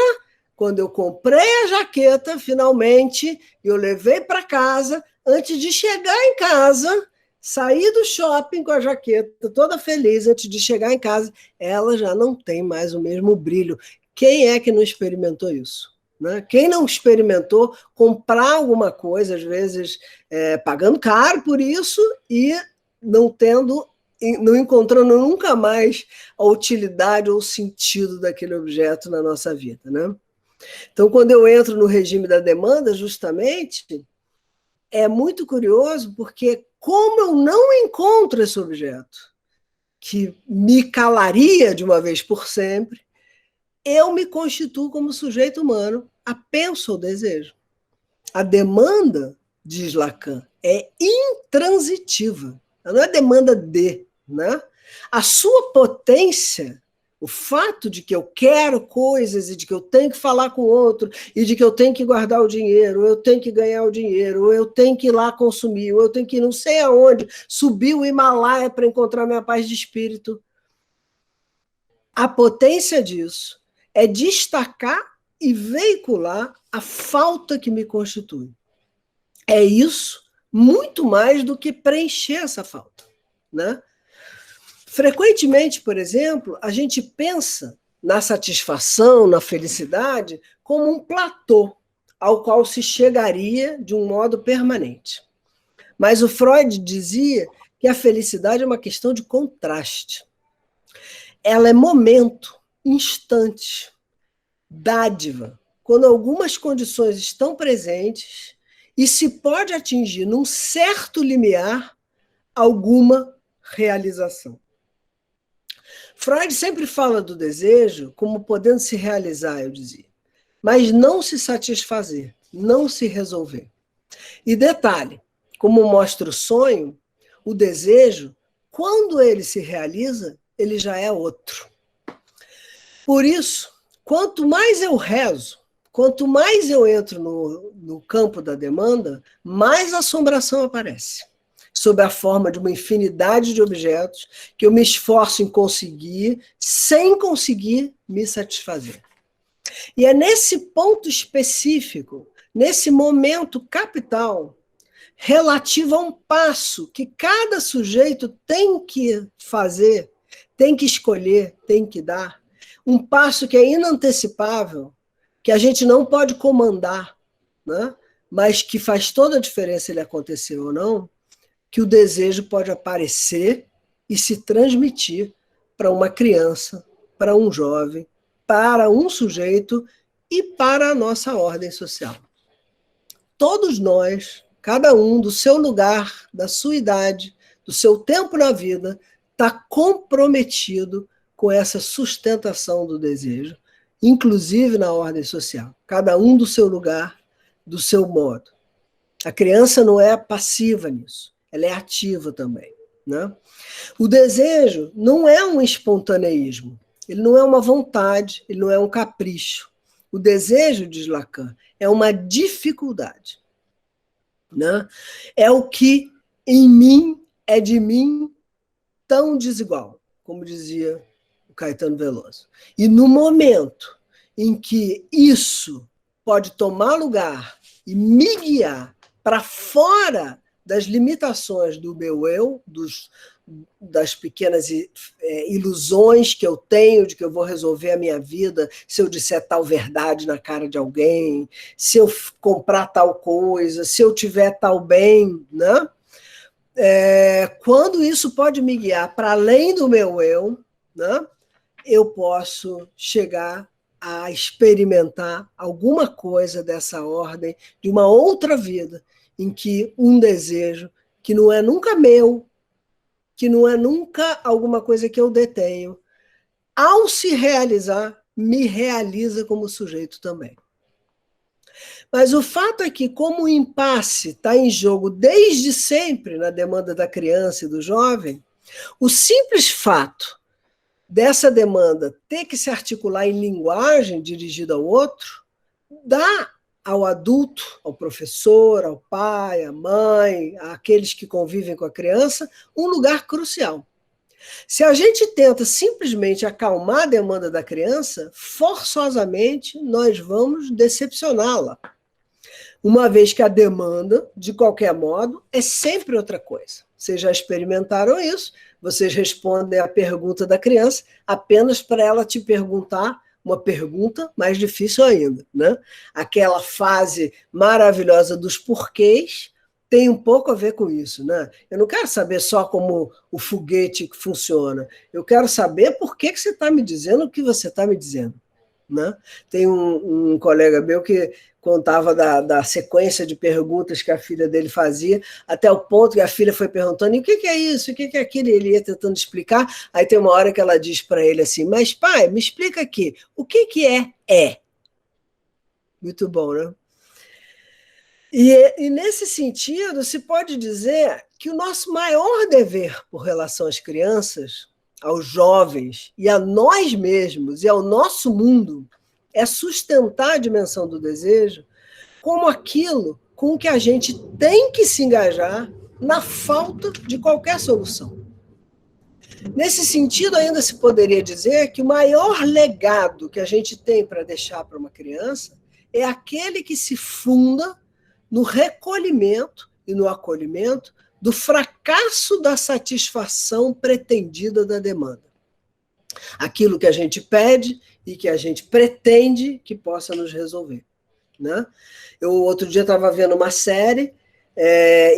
quando eu comprei a jaqueta, finalmente, eu levei para casa, antes de chegar em casa, saí do shopping com a jaqueta, toda feliz, antes de chegar em casa, ela já não tem mais o mesmo brilho. Quem é que não experimentou isso? Né? Quem não experimentou comprar alguma coisa, às vezes pagando caro por isso e não encontrando nunca mais a utilidade ou o sentido daquele objeto na nossa vida, né? Então, quando eu entro no regime da demanda, justamente, é muito curioso, porque como eu não encontro esse objeto que me calaria de uma vez por sempre, eu me constituo como sujeito humano apenso ao desejo. A demanda, diz Lacan, é intransitiva. Ela não é demanda de, né? A sua potência, o fato de que eu quero coisas e de que eu tenho que falar com o outro e de que eu tenho que guardar o dinheiro, ou eu tenho que ganhar o dinheiro, ou eu tenho que ir lá consumir, ou eu tenho que ir não sei aonde, subir o Himalaia para encontrar minha paz de espírito. A potência disso é destacar e veicular a falta que me constitui. É isso muito mais do que preencher essa falta, né? Frequentemente, por exemplo, a gente pensa na satisfação, na felicidade, como um platô ao qual se chegaria de um modo permanente. Mas o Freud dizia que a felicidade é uma questão de contraste. Ela é momento, instante, dádiva, quando algumas condições estão presentes e se pode atingir, num certo limiar, alguma realização. Freud sempre fala do desejo como podendo se realizar, eu dizia, mas não se satisfazer, não se resolver. E detalhe, como mostra o sonho, o desejo, quando ele se realiza, ele já é outro. Por isso, quanto mais eu rezo, quanto mais eu entro no campo da demanda, mais assombração aparece, sob a forma de uma infinidade de objetos que eu me esforço em conseguir, sem conseguir me satisfazer. E é nesse ponto específico, nesse momento capital, relativo a um passo que cada sujeito tem que fazer, tem que escolher, tem que dar, um passo que é inantecipável, que a gente não pode comandar, né? Mas que faz toda a diferença ele acontecer ou não, que o desejo pode aparecer e se transmitir para uma criança, para um jovem, para um sujeito e para a nossa ordem social. Todos nós, cada um do seu lugar, da sua idade, do seu tempo na vida, está comprometido com essa sustentação do desejo, inclusive na ordem social. Cada um do seu lugar, do seu modo. A criança não é passiva nisso, ela é ativa também, né? O desejo não é um espontaneísmo, ele não é uma vontade, ele não é um capricho. O desejo, diz Lacan, é uma dificuldade, né? É o que em mim é de mim tão desigual, como dizia o Caetano Veloso. E no momento em que isso pode tomar lugar e me guiar para fora das limitações do meu eu, das pequenas ilusões que eu tenho de que eu vou resolver a minha vida se eu disser tal verdade na cara de alguém, se eu comprar tal coisa, se eu tiver tal bem, né? Quando isso pode me guiar para além do meu eu, né? Eu posso chegar a experimentar alguma coisa dessa ordem, de uma outra vida, em que um desejo que não é nunca meu, que não é nunca alguma coisa que eu detenho, ao se realizar, me realiza como sujeito também. Mas o fato é que, como o impasse está em jogo desde sempre na demanda da criança e do jovem, o simples fato dessa demanda ter que se articular em linguagem dirigida ao outro, dá ao adulto, ao professor, ao pai, à mãe, àqueles que convivem com a criança, um lugar crucial. Se a gente tenta simplesmente acalmar a demanda da criança, forçosamente nós vamos decepcioná-la. Uma vez que a demanda, de qualquer modo, é sempre outra coisa. Vocês já experimentaram isso? Vocês respondem à pergunta da criança apenas para ela te perguntar uma pergunta mais difícil ainda, né? Aquela fase maravilhosa dos porquês tem um pouco a ver com isso, né? Eu não quero saber só como o foguete funciona. Eu quero saber por que você está me dizendo o que você está me dizendo, né? Tem um colega meu que contava da sequência de perguntas que a filha dele fazia, até o ponto que a filha foi perguntando, e o que é isso, o que é aquilo? E ele ia tentando explicar, aí tem uma hora que ela diz para ele assim, mas pai, me explica aqui, o que é? Muito bom, né? E nesse sentido, se pode dizer que o nosso maior dever por relação às crianças, aos jovens e a nós mesmos e ao nosso mundo é sustentar a dimensão do desejo como aquilo com que a gente tem que se engajar na falta de qualquer solução. Nesse sentido, ainda se poderia dizer que o maior legado que a gente tem para deixar para uma criança é aquele que se funda no recolhimento e no acolhimento do fracasso da satisfação pretendida da demanda. Aquilo que a gente pede e que a gente pretende que possa nos resolver, né? Eu outro dia estava vendo uma série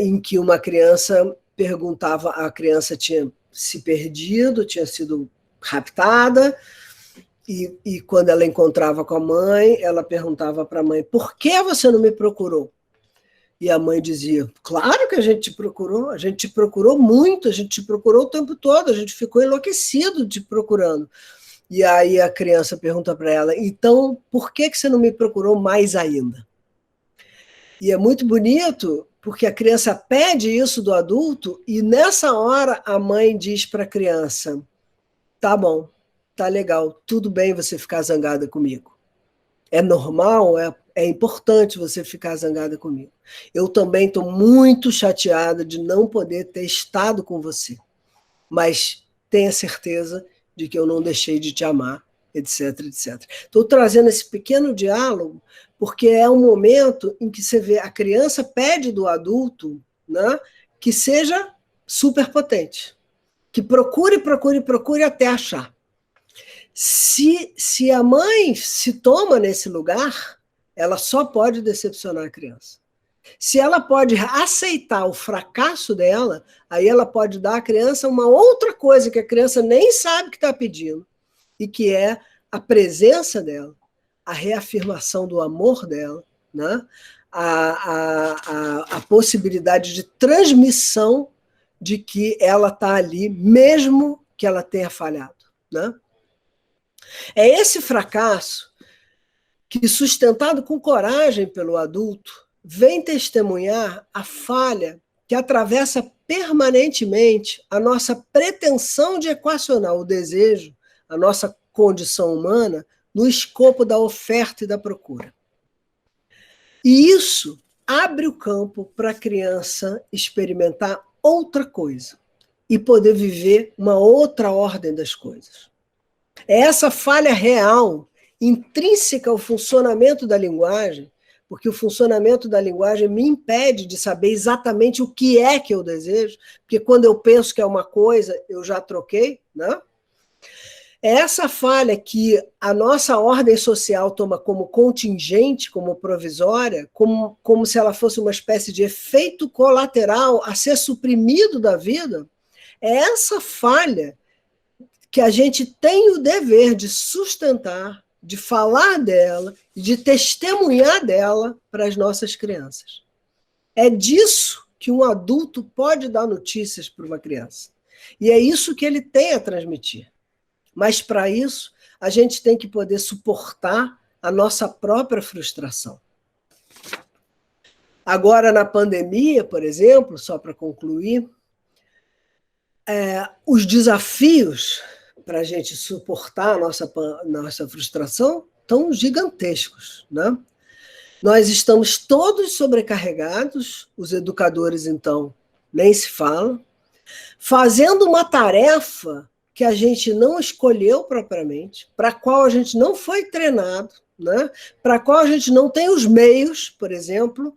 em que uma criança perguntava, a criança tinha se perdido, tinha sido raptada, e quando ela encontrava com a mãe, ela perguntava para a mãe, por que você não me procurou? E a mãe dizia, claro que a gente te procurou muito, a gente te procurou o tempo todo, a gente ficou enlouquecido te procurando. E aí a criança pergunta para ela, então por que você não me procurou mais ainda? E é muito bonito, porque a criança pede isso do adulto, e nessa hora a mãe diz para a criança, tá bom, tá legal, tudo bem você ficar zangada comigo. É normal, é importante você ficar zangada comigo. Eu também estou muito chateada de não poder ter estado com você, mas tenha certeza de que eu não deixei de te amar, etc, etc. Estou trazendo esse pequeno diálogo porque é um momento em que você vê a criança pede do adulto, né, que seja superpotente, que procure até achar. Se a mãe se toma nesse lugar, ela só pode decepcionar a criança. Se ela pode aceitar o fracasso dela, aí ela pode dar à criança uma outra coisa que a criança nem sabe que está pedindo, e que é a presença dela, a reafirmação do amor dela, né? a possibilidade de transmissão de que ela está ali, mesmo que ela tenha falhado. Né? É esse fracasso que, sustentado com coragem pelo adulto, vem testemunhar a falha que atravessa permanentemente a nossa pretensão de equacionar o desejo, a nossa condição humana, no escopo da oferta e da procura. E isso abre o campo para a criança experimentar outra coisa e poder viver uma outra ordem das coisas. É essa falha real, intrínseca ao funcionamento da linguagem, porque o funcionamento da linguagem me impede de saber exatamente o que é que eu desejo, porque quando eu penso que é uma coisa, eu já troquei, né? É essa falha que a nossa ordem social toma como contingente, como provisória, como se ela fosse uma espécie de efeito colateral a ser suprimido da vida, é essa falha que a gente tem o dever de sustentar, de falar dela e de testemunhar dela para as nossas crianças. É disso que um adulto pode dar notícias para uma criança. E é isso que ele tem a transmitir. Mas, para isso, a gente tem que poder suportar a nossa própria frustração. Agora, na pandemia, por exemplo, só para concluir, os desafios para a gente suportar a nossa frustração estão gigantescos. Né? Nós estamos todos sobrecarregados, os educadores, então, nem se falam, fazendo uma tarefa que a gente não escolheu propriamente, para a qual a gente não foi treinado, né? Para a qual a gente não tem os meios, por exemplo,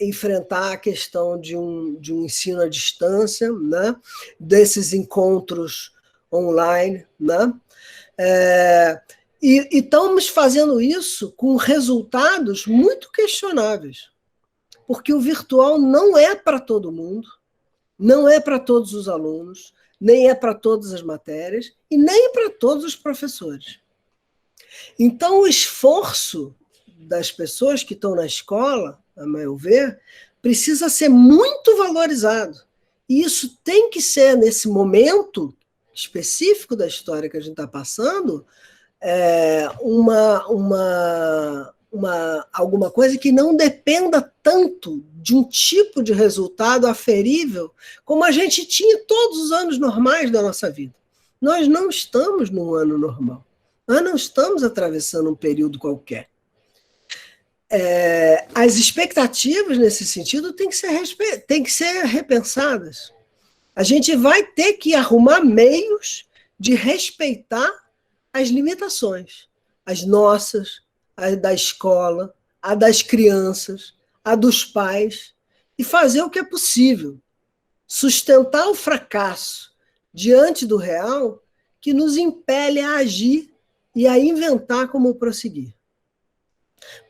enfrentar a questão de um ensino à distância, né? Desses encontros online. Né? E estamos fazendo isso com resultados muito questionáveis, porque o virtual não é para todo mundo, não é para todos os alunos, nem é para todas as matérias e nem para todos os professores. Então, o esforço das pessoas que estão na escola, a meu ver, precisa ser muito valorizado. E isso tem que ser, nesse momento específico da história que a gente está passando, alguma coisa que não dependa tanto de um tipo de resultado aferível como a gente tinha todos os anos normais da nossa vida. Nós não estamos num ano normal. Nós não estamos atravessando um período qualquer. As expectativas, nesse sentido, têm que ser repensadas. A gente vai ter que arrumar meios de respeitar as limitações, as nossas, a da escola, a das crianças, a dos pais, e fazer o que é possível. Sustentar o fracasso diante do real que nos impele a agir e a inventar como prosseguir.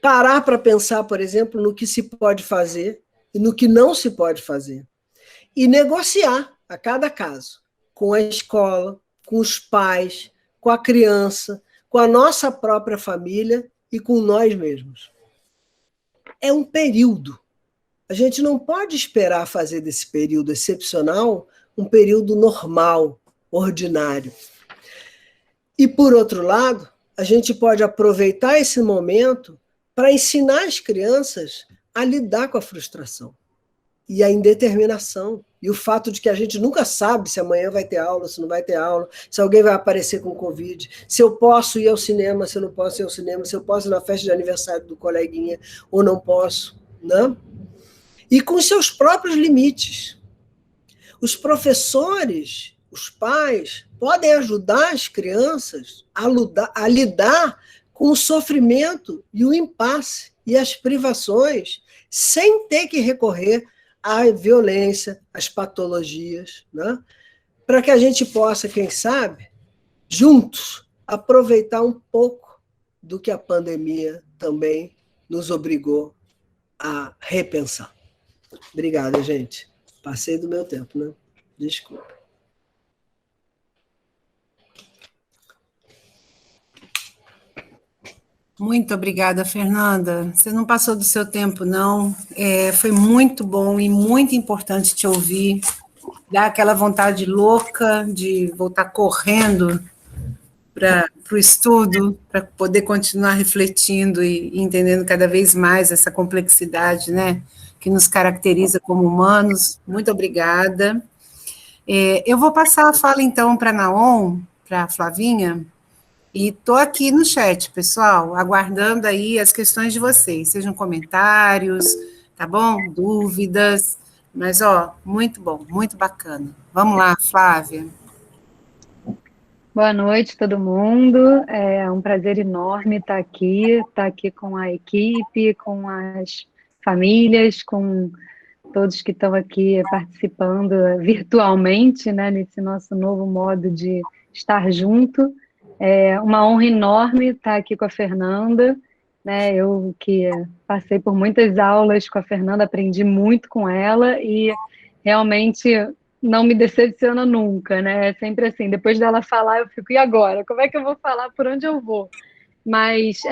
Parar para pensar, por exemplo, no que se pode fazer e no que não se pode fazer. E negociar a cada caso, com a escola, com os pais, com a criança, com a nossa própria família e com nós mesmos. É um período, A gente não pode esperar fazer desse período excepcional um período normal, ordinário. E, por outro lado, a gente pode aproveitar esse momento para ensinar as crianças a lidar com a frustração e a indeterminação, e o fato de que a gente nunca sabe se amanhã vai ter aula, se não vai ter aula, se alguém vai aparecer com Covid, se eu posso ir ao cinema, se eu não posso ir ao cinema, se eu posso ir na festa de aniversário do coleguinha ou não posso, né? E com seus próprios limites. Os professores, os pais, podem ajudar as crianças a lidar com o sofrimento e o impasse e as privações, sem ter que recorrer à violência, às patologias, né? Para que a gente possa, quem sabe, juntos, aproveitar um pouco do que a pandemia também nos obrigou a repensar. Obrigada, gente. Passei do meu tempo, né? Desculpa. Muito obrigada, Fernanda. Você não passou do seu tempo, não. Foi muito bom e muito importante te ouvir. Dá aquela vontade louca de voltar correndo para o estudo, para poder continuar refletindo e entendendo cada vez mais essa complexidade, né, que nos caracteriza como humanos. Muito obrigada. Eu vou passar a fala, então, para a Naon, para a Flavinha, e estou aqui no chat, pessoal, aguardando aí as questões de vocês, sejam comentários, tá bom? Dúvidas, mas, ó, muito bom, muito bacana. Vamos lá, Flávia. Boa noite, todo mundo. É um prazer enorme estar aqui com a equipe, com as famílias, com todos que estão aqui participando virtualmente, né, nesse nosso novo modo de estar junto. É uma honra enorme estar aqui com a Fernanda, né? Eu que passei por muitas aulas com a Fernanda, aprendi muito com ela e realmente não me decepciona nunca, né? É sempre assim, depois dela falar, eu fico, e agora? Como é que eu vou falar? Por onde eu vou? Mas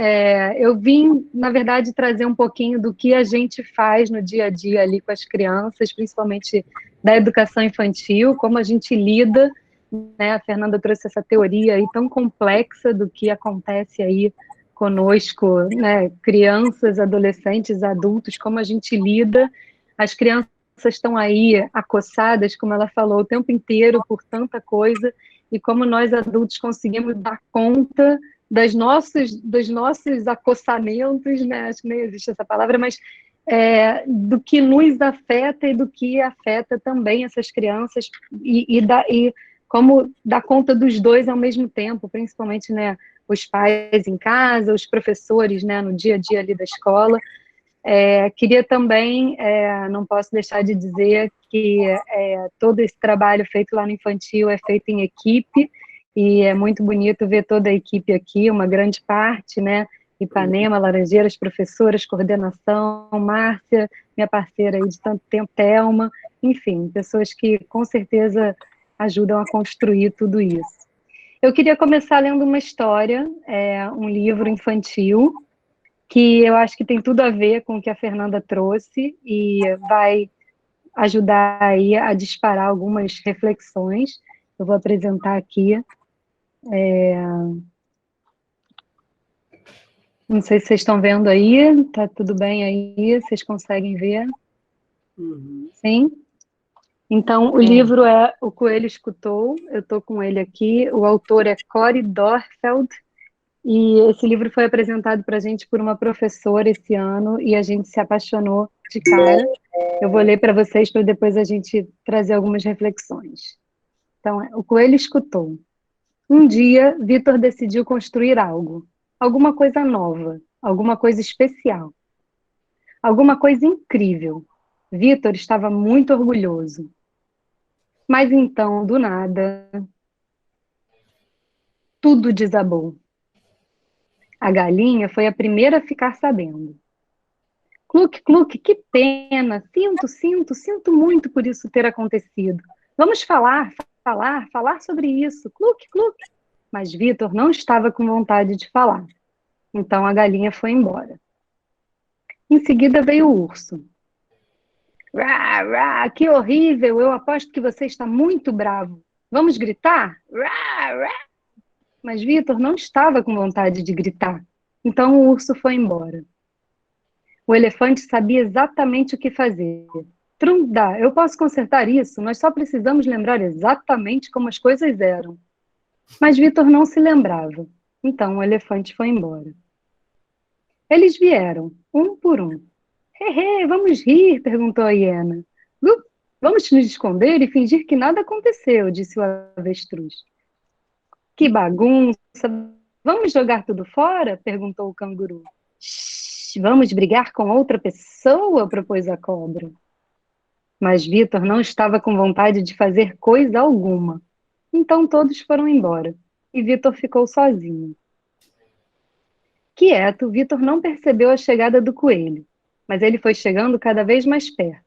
eu vim, na verdade, trazer um pouquinho do que a gente faz no dia a dia ali com as crianças, principalmente da educação infantil, como a gente lida, né? A Fernanda trouxe essa teoria aí tão complexa do que acontece aí conosco, né? Crianças, adolescentes, adultos, como a gente lida. As crianças estão aí acossadas, como ela falou, o tempo inteiro por tanta coisa, e como nós adultos conseguimos dar conta dos nossos acossamentos, né? Acho que nem existe essa palavra, mas do que nos afeta e do que afeta também essas crianças, e como dar conta dos dois ao mesmo tempo, principalmente, né, os pais em casa, os professores, né, no dia a dia ali da escola. Queria também, não posso deixar de dizer que todo esse trabalho feito lá no infantil é feito em equipe, e é muito bonito ver toda a equipe aqui, uma grande parte, né? Ipanema, Laranjeiras, professoras, coordenação, Márcia, minha parceira aí de tanto tempo, Thelma, enfim, pessoas que com certeza ajudam a construir tudo isso. Eu queria começar lendo uma história, um livro infantil, que eu acho que tem tudo a ver com o que a Fernanda trouxe e vai ajudar aí a disparar algumas reflexões. Eu vou apresentar aqui. Não sei se vocês estão vendo aí, tá tudo bem aí? Vocês conseguem ver? Uhum. Sim? Então, o livro é O Coelho Escutou, eu estou com ele aqui, o autor é Cory Dorfeld, e esse livro foi apresentado para a gente por uma professora esse ano, e a gente se apaixonou de cara. Eu vou ler para vocês, para depois a gente trazer algumas reflexões. Então, O Coelho Escutou. Um dia, Vitor decidiu construir algo. Alguma coisa nova, alguma coisa especial. Alguma coisa incrível. Vitor estava muito orgulhoso. Mas então, do nada, tudo desabou. A galinha foi a primeira a ficar sabendo. Cluque, cluque, que pena. Sinto muito por isso ter acontecido. Vamos falar sobre isso. Cluque, cluque. Mas Vitor não estava com vontade de falar. Então a galinha foi embora. Em seguida veio o urso. Rá, rá, que horrível, eu aposto que você está muito bravo. Vamos gritar? Rá, rá. Mas Vitor não estava com vontade de gritar. Então o urso foi embora. O elefante sabia exatamente o que fazer. Trundá, eu posso consertar isso, nós só precisamos lembrar exatamente como as coisas eram. Mas Vitor não se lembrava. Então o elefante foi embora. Eles vieram, um por um. Hehe, vamos rir, perguntou a hiena. Vamos nos esconder e fingir que nada aconteceu, disse o avestruz. Que bagunça! Vamos jogar tudo fora? Perguntou o canguru. Shhh, vamos brigar com outra pessoa? Propôs a cobra. Mas Vitor não estava com vontade de fazer coisa alguma. Então todos foram embora e Vitor ficou sozinho. Quieto, Vitor não percebeu a chegada do coelho, mas ele foi chegando cada vez mais perto,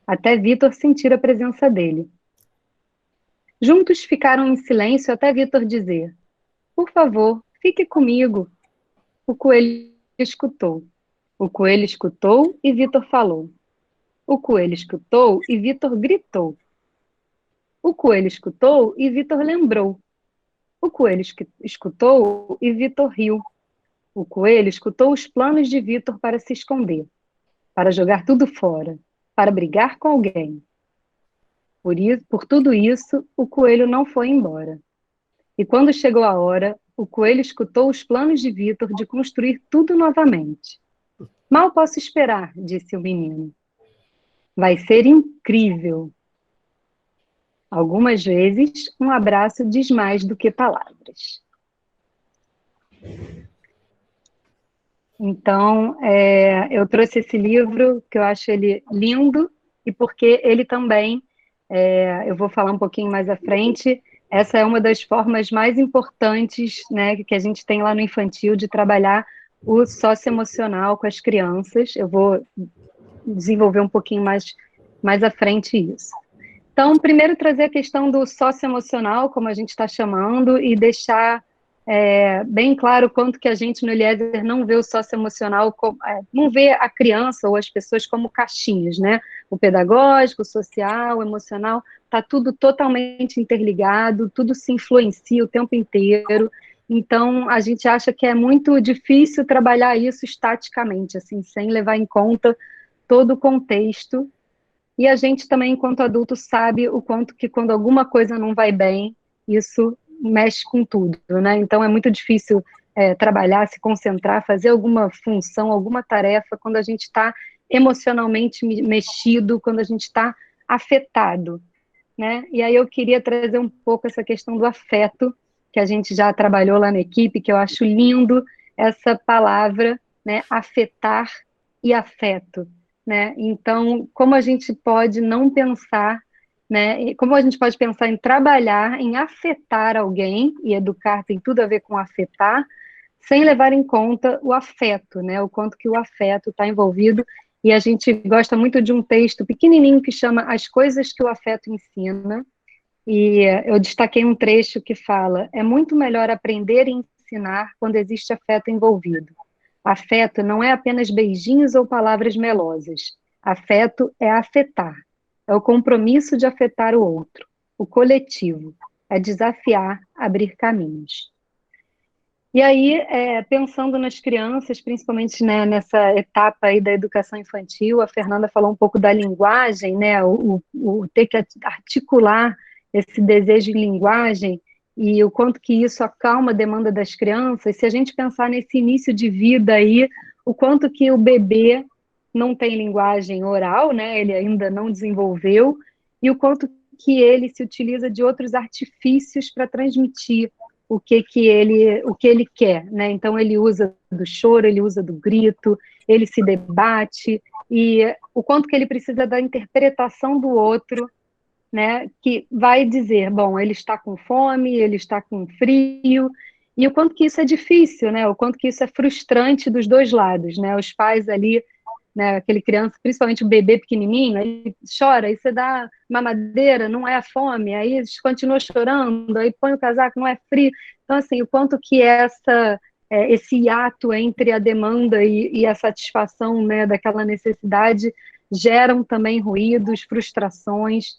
até Vitor sentir a presença dele. Juntos ficaram em silêncio até Vitor dizer: por favor, fique comigo. O coelho escutou. O coelho escutou e Vitor falou. O coelho escutou e Vitor gritou. O coelho escutou e Vitor lembrou. O coelho escutou e Vitor riu. O coelho escutou os planos de Vitor para se esconder, para jogar tudo fora, para brigar com alguém. Por tudo isso, o coelho não foi embora. E quando chegou a hora, o coelho escutou os planos de Vitor de construir tudo novamente. Mal posso esperar, disse o menino. Vai ser incrível. Algumas vezes, um abraço diz mais do que palavras. Então, eu trouxe esse livro, que eu acho ele lindo, e porque ele também, eu vou falar um pouquinho mais à frente, essa é uma das formas mais importantes, né, que a gente tem lá no infantil, de trabalhar o socioemocional com as crianças. Eu vou desenvolver um pouquinho mais à frente isso. Então, primeiro trazer a questão do socioemocional, como a gente está chamando, e deixar bem claro o quanto que a gente no Eliezer não vê o socioemocional, não vê a criança ou as pessoas como caixinhas, né? O pedagógico, o social, o emocional, está tudo totalmente interligado, tudo se influencia o tempo inteiro. Então, a gente acha que é muito difícil trabalhar isso estaticamente, assim, sem levar em conta todo o contexto. E a gente também, enquanto adulto, sabe o quanto que quando alguma coisa não vai bem, isso mexe com tudo, né? Então é muito difícil trabalhar, se concentrar, fazer alguma função, alguma tarefa, quando a gente está emocionalmente mexido, quando a gente está afetado, né? E aí eu queria trazer um pouco essa questão do afeto, que a gente já trabalhou lá na equipe, que eu acho lindo essa palavra, né? Afetar e afeto. Né? Então, como a gente pode não pensar, né? Como a gente pode pensar em trabalhar, em afetar alguém, e educar tem tudo a ver com afetar, sem levar em conta o afeto, né? O quanto que o afeto está envolvido. E a gente gosta muito de um texto pequenininho que chama As Coisas que o Afeto Ensina, e eu destaquei um trecho que fala: é muito melhor aprender e ensinar quando existe afeto envolvido. Afeto não é apenas beijinhos ou palavras melosas. Afeto é afetar. É o compromisso de afetar o outro. O coletivo. É desafiar, abrir caminhos. E aí, pensando nas crianças, principalmente, né, nessa etapa aí da educação infantil, a Fernanda falou um pouco da linguagem, né, o ter que articular esse desejo de linguagem, e o quanto que isso acalma a demanda das crianças. Se a gente pensar nesse início de vida aí, o quanto que o bebê não tem linguagem oral, né? Ele ainda não desenvolveu, e o quanto que ele se utiliza de outros artifícios para transmitir o que ele quer, né? Então ele usa do choro, ele usa do grito, ele se debate, e o quanto que ele precisa da interpretação do outro, né, que vai dizer, bom, ele está com fome, ele está com frio, e o quanto que isso é difícil, né, o quanto que isso é frustrante dos dois lados, né, os pais ali, né, aquele criança, principalmente o bebê pequenininho, aí chora, aí você dá mamadeira, não é a fome, aí continua chorando, aí põe o casaco, não é frio. Então, assim, o quanto que esse hiato entre a demanda e a satisfação, né, daquela necessidade geram também ruídos, frustrações,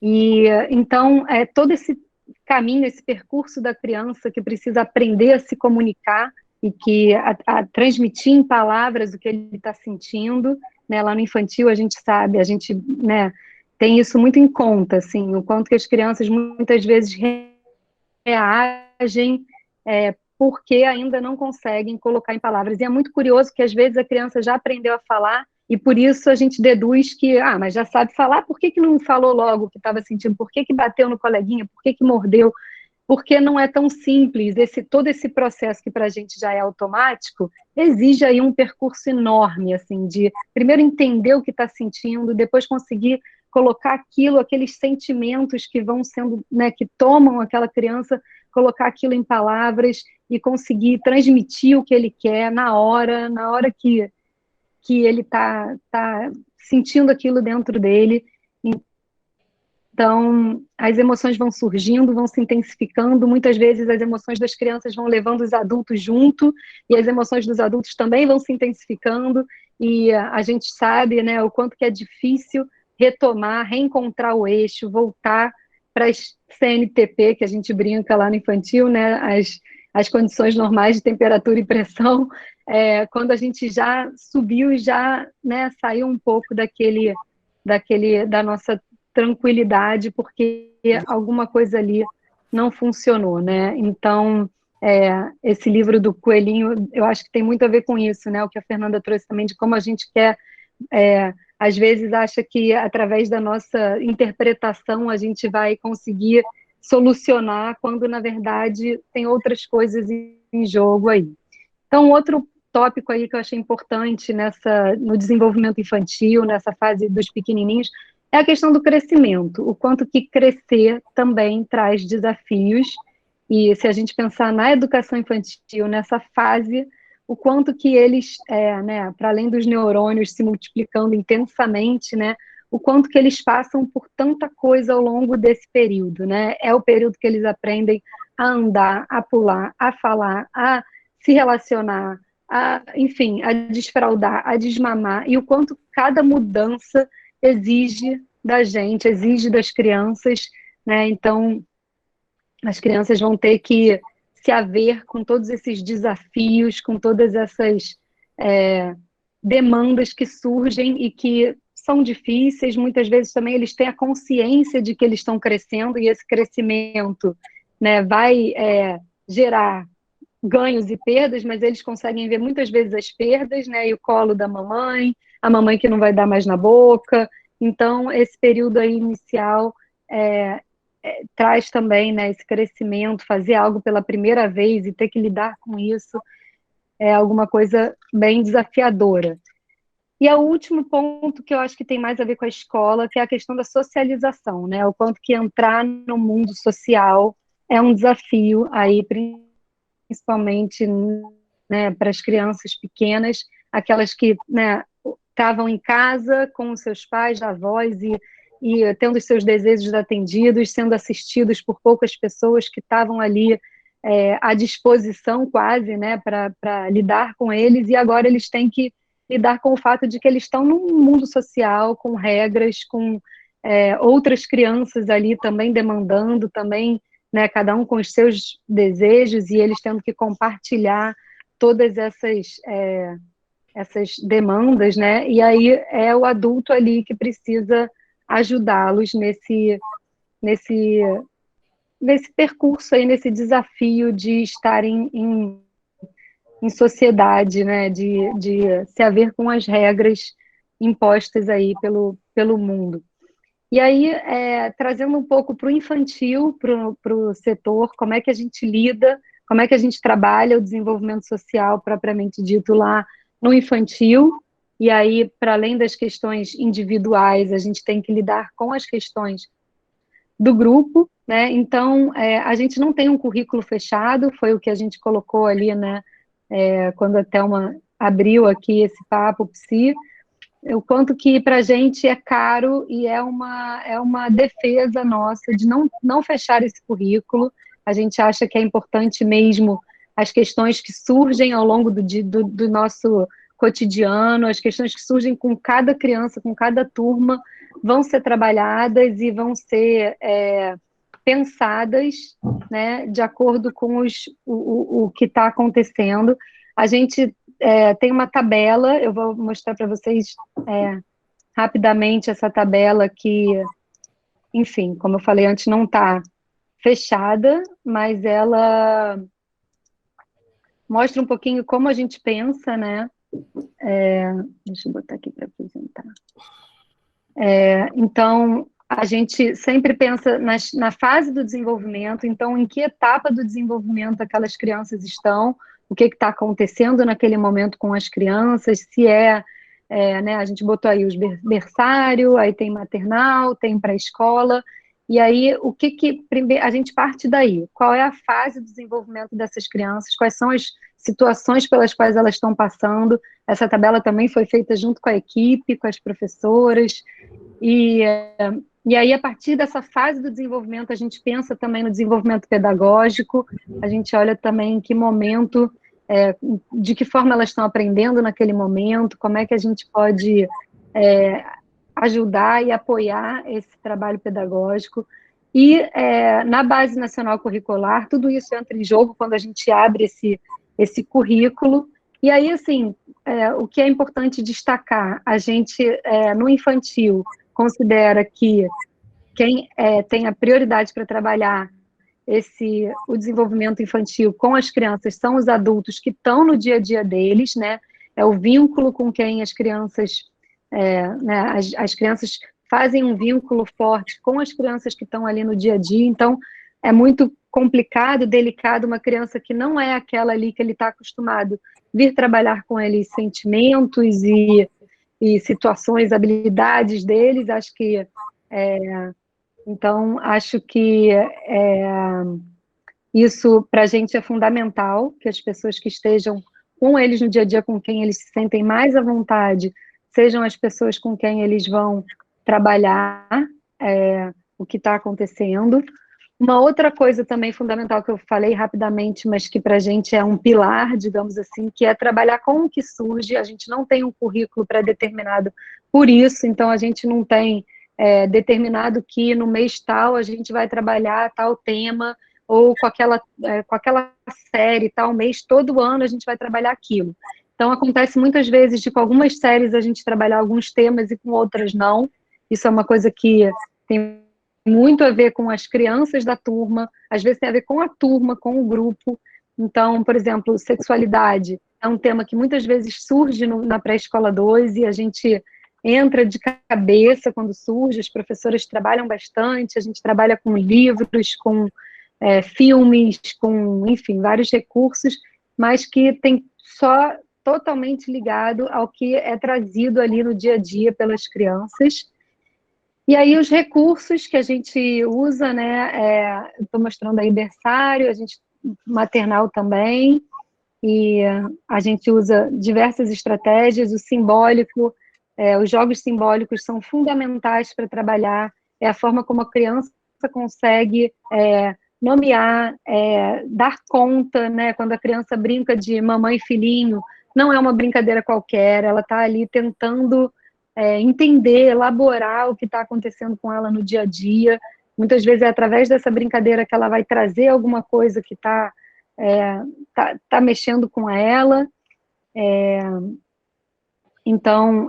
e então todo esse caminho, esse percurso da criança que precisa aprender a se comunicar e que a transmitir em palavras o que ele está sentindo, né? Lá no infantil a gente sabe, a gente, né, tem isso muito em conta, assim, o quanto que as crianças muitas vezes reagem porque ainda não conseguem colocar em palavras. E é muito curioso que às vezes a criança já aprendeu a falar e por isso a gente deduz que, mas já sabe falar, por que não falou logo o que estava sentindo? Por que bateu no coleguinha? Por que mordeu? Porque não é tão simples. Todo esse processo que para a gente já é automático exige aí um percurso enorme, assim, de primeiro entender o que está sentindo, depois conseguir colocar aqueles sentimentos que vão sendo, né, que tomam aquela criança, colocar aquilo em palavras e conseguir transmitir o que ele quer na hora que ele está sentindo aquilo dentro dele. Então, as emoções vão surgindo, vão se intensificando, muitas vezes as emoções das crianças vão levando os adultos junto, e as emoções dos adultos também vão se intensificando, e a gente sabe, né, o quanto que é difícil retomar, reencontrar o eixo, voltar para as CNTP, que a gente brinca lá no infantil, né, as condições normais de temperatura e pressão, quando a gente já subiu e já, né, saiu um pouco da nossa tranquilidade, porque alguma coisa ali não funcionou, né? Então, esse livro do Coelhinho, eu acho que tem muito a ver com isso, né? O que a Fernanda trouxe também, de como a gente quer, às vezes acha que através da nossa interpretação a gente vai conseguir solucionar, quando na verdade tem outras coisas em jogo aí. Então, outro tópico aí que eu achei importante no desenvolvimento infantil, nessa fase dos pequenininhos, é a questão do crescimento, o quanto que crescer também traz desafios, e se a gente pensar na educação infantil, nessa fase, o quanto que eles, né, para além dos neurônios se multiplicando intensamente, né, o quanto que eles passam por tanta coisa ao longo desse período, né, é o período que eles aprendem a andar, a pular, a falar, a se relacionar, enfim, a desfraldar, a desmamar, e o quanto cada mudança exige da gente, exige das crianças, né? Então, as crianças vão ter que se haver com todos esses desafios, com todas essas demandas que surgem e que são difíceis. Muitas vezes também eles têm a consciência de que eles estão crescendo, e esse crescimento, né, vai gerar ganhos e perdas, mas eles conseguem ver muitas vezes as perdas, né, e o colo da mamãe, a mamãe que não vai dar mais na boca. Então, esse período aí inicial traz também, né, esse crescimento, fazer algo pela primeira vez e ter que lidar com isso é alguma coisa bem desafiadora. E o último ponto que eu acho que tem mais a ver com a escola, que é a questão da socialização, né, o quanto que entrar no mundo social é um desafio aí, principalmente, né, para as crianças pequenas, aquelas que, né, estavam em casa com os seus pais, avós, e tendo os seus desejos atendidos, sendo assistidos por poucas pessoas que estavam ali à disposição quase, né, para lidar com eles, e agora eles têm que lidar com o fato de que eles estão num mundo social, com regras, com outras crianças ali também demandando, também, né, cada um com os seus desejos, e eles tendo que compartilhar todas essas demandas, né? E aí é o adulto ali que precisa ajudá-los nesse percurso aí, nesse desafio de estarem em sociedade, né? De se haver com as regras impostas aí pelo mundo. E aí, trazendo um pouco para o infantil, para o setor, como é que a gente lida, como é que a gente trabalha o desenvolvimento social propriamente dito lá no infantil, e aí, para além das questões individuais, a gente tem que lidar com as questões do grupo, né? Então, a gente não tem um currículo fechado, foi o que a gente colocou ali, né? Quando a Thelma abriu aqui esse papo psi, o quanto que para a gente é caro, e é uma defesa nossa de não fechar esse currículo. A gente acha que é importante mesmo as questões que surgem ao longo do nosso cotidiano, as questões que surgem com cada criança, com cada turma, vão ser trabalhadas e vão ser pensadas, né, de acordo com o que está acontecendo. A gente tem uma tabela, eu vou mostrar para vocês rapidamente essa tabela que, enfim, como eu falei antes, não está fechada, mas ela mostra um pouquinho como a gente pensa, né? Deixa eu botar aqui para apresentar. Então, a gente sempre pensa na fase do desenvolvimento, então, em que etapa do desenvolvimento aquelas crianças estão, o que está acontecendo naquele momento com as crianças, se né, a gente botou aí os berçário, aí tem maternal, tem pré-escola, e aí a gente parte daí, qual é a fase do desenvolvimento dessas crianças, quais são as situações pelas quais elas estão passando. Essa tabela também foi feita junto com a equipe, com as professoras, e aí, a partir dessa fase do desenvolvimento, a gente pensa também no desenvolvimento pedagógico, a gente olha também em que momento, de que forma elas estão aprendendo naquele momento, como é que a gente pode ajudar e apoiar esse trabalho pedagógico. E na Base Nacional Curricular, tudo isso entra em jogo quando a gente abre esse currículo. E aí, assim, o que é importante destacar, a gente, no infantil, considera que quem tem a prioridade para trabalhar o desenvolvimento infantil com as crianças são os adultos que estão no dia a dia deles, né? É o vínculo com quem as crianças, né, as crianças fazem um vínculo forte com as crianças que estão ali no dia a dia, então é muito complicado, delicado, uma criança que não é aquela ali que ele está acostumado vir trabalhar com eles sentimentos e situações, habilidades deles, acho que então, acho que isso para a gente é fundamental, que as pessoas que estejam com eles no dia a dia, com quem eles se sentem mais à vontade, sejam as pessoas com quem eles vão trabalhar o que está acontecendo. Uma outra coisa também fundamental que eu falei rapidamente, mas que para a gente é um pilar, digamos assim, que é trabalhar com o que surge. A gente não tem um currículo pré-determinado por isso, então a gente não tem determinado que no mês tal a gente vai trabalhar tal tema, ou com aquela série, tal mês, todo ano a gente vai trabalhar aquilo. Então acontece muitas vezes de com algumas séries a gente trabalhar alguns temas e com outras não. Isso é uma coisa que tem muito a ver com as crianças da turma, às vezes tem a ver com a turma, com o grupo. Então, por exemplo, sexualidade é um tema que muitas vezes surge na pré-escola 2 e a gente entra de cabeça quando surge, as professoras trabalham bastante, a gente trabalha com livros, com filmes, com, enfim, vários recursos, mas que tem só totalmente ligado ao que é trazido ali no dia a dia pelas crianças. E aí os recursos que a gente usa, né, estou mostrando aí berçário, a gente maternal também, e a gente usa diversas estratégias, o simbólico, os jogos simbólicos são fundamentais para trabalhar, é a forma como a criança consegue nomear, dar conta, né, quando a criança brinca de mamãe e filhinho, não é uma brincadeira qualquer, ela está ali tentando entender, elaborar o que está acontecendo com ela no dia a dia. Muitas vezes é através dessa brincadeira que ela vai trazer alguma coisa que está mexendo com ela. Então,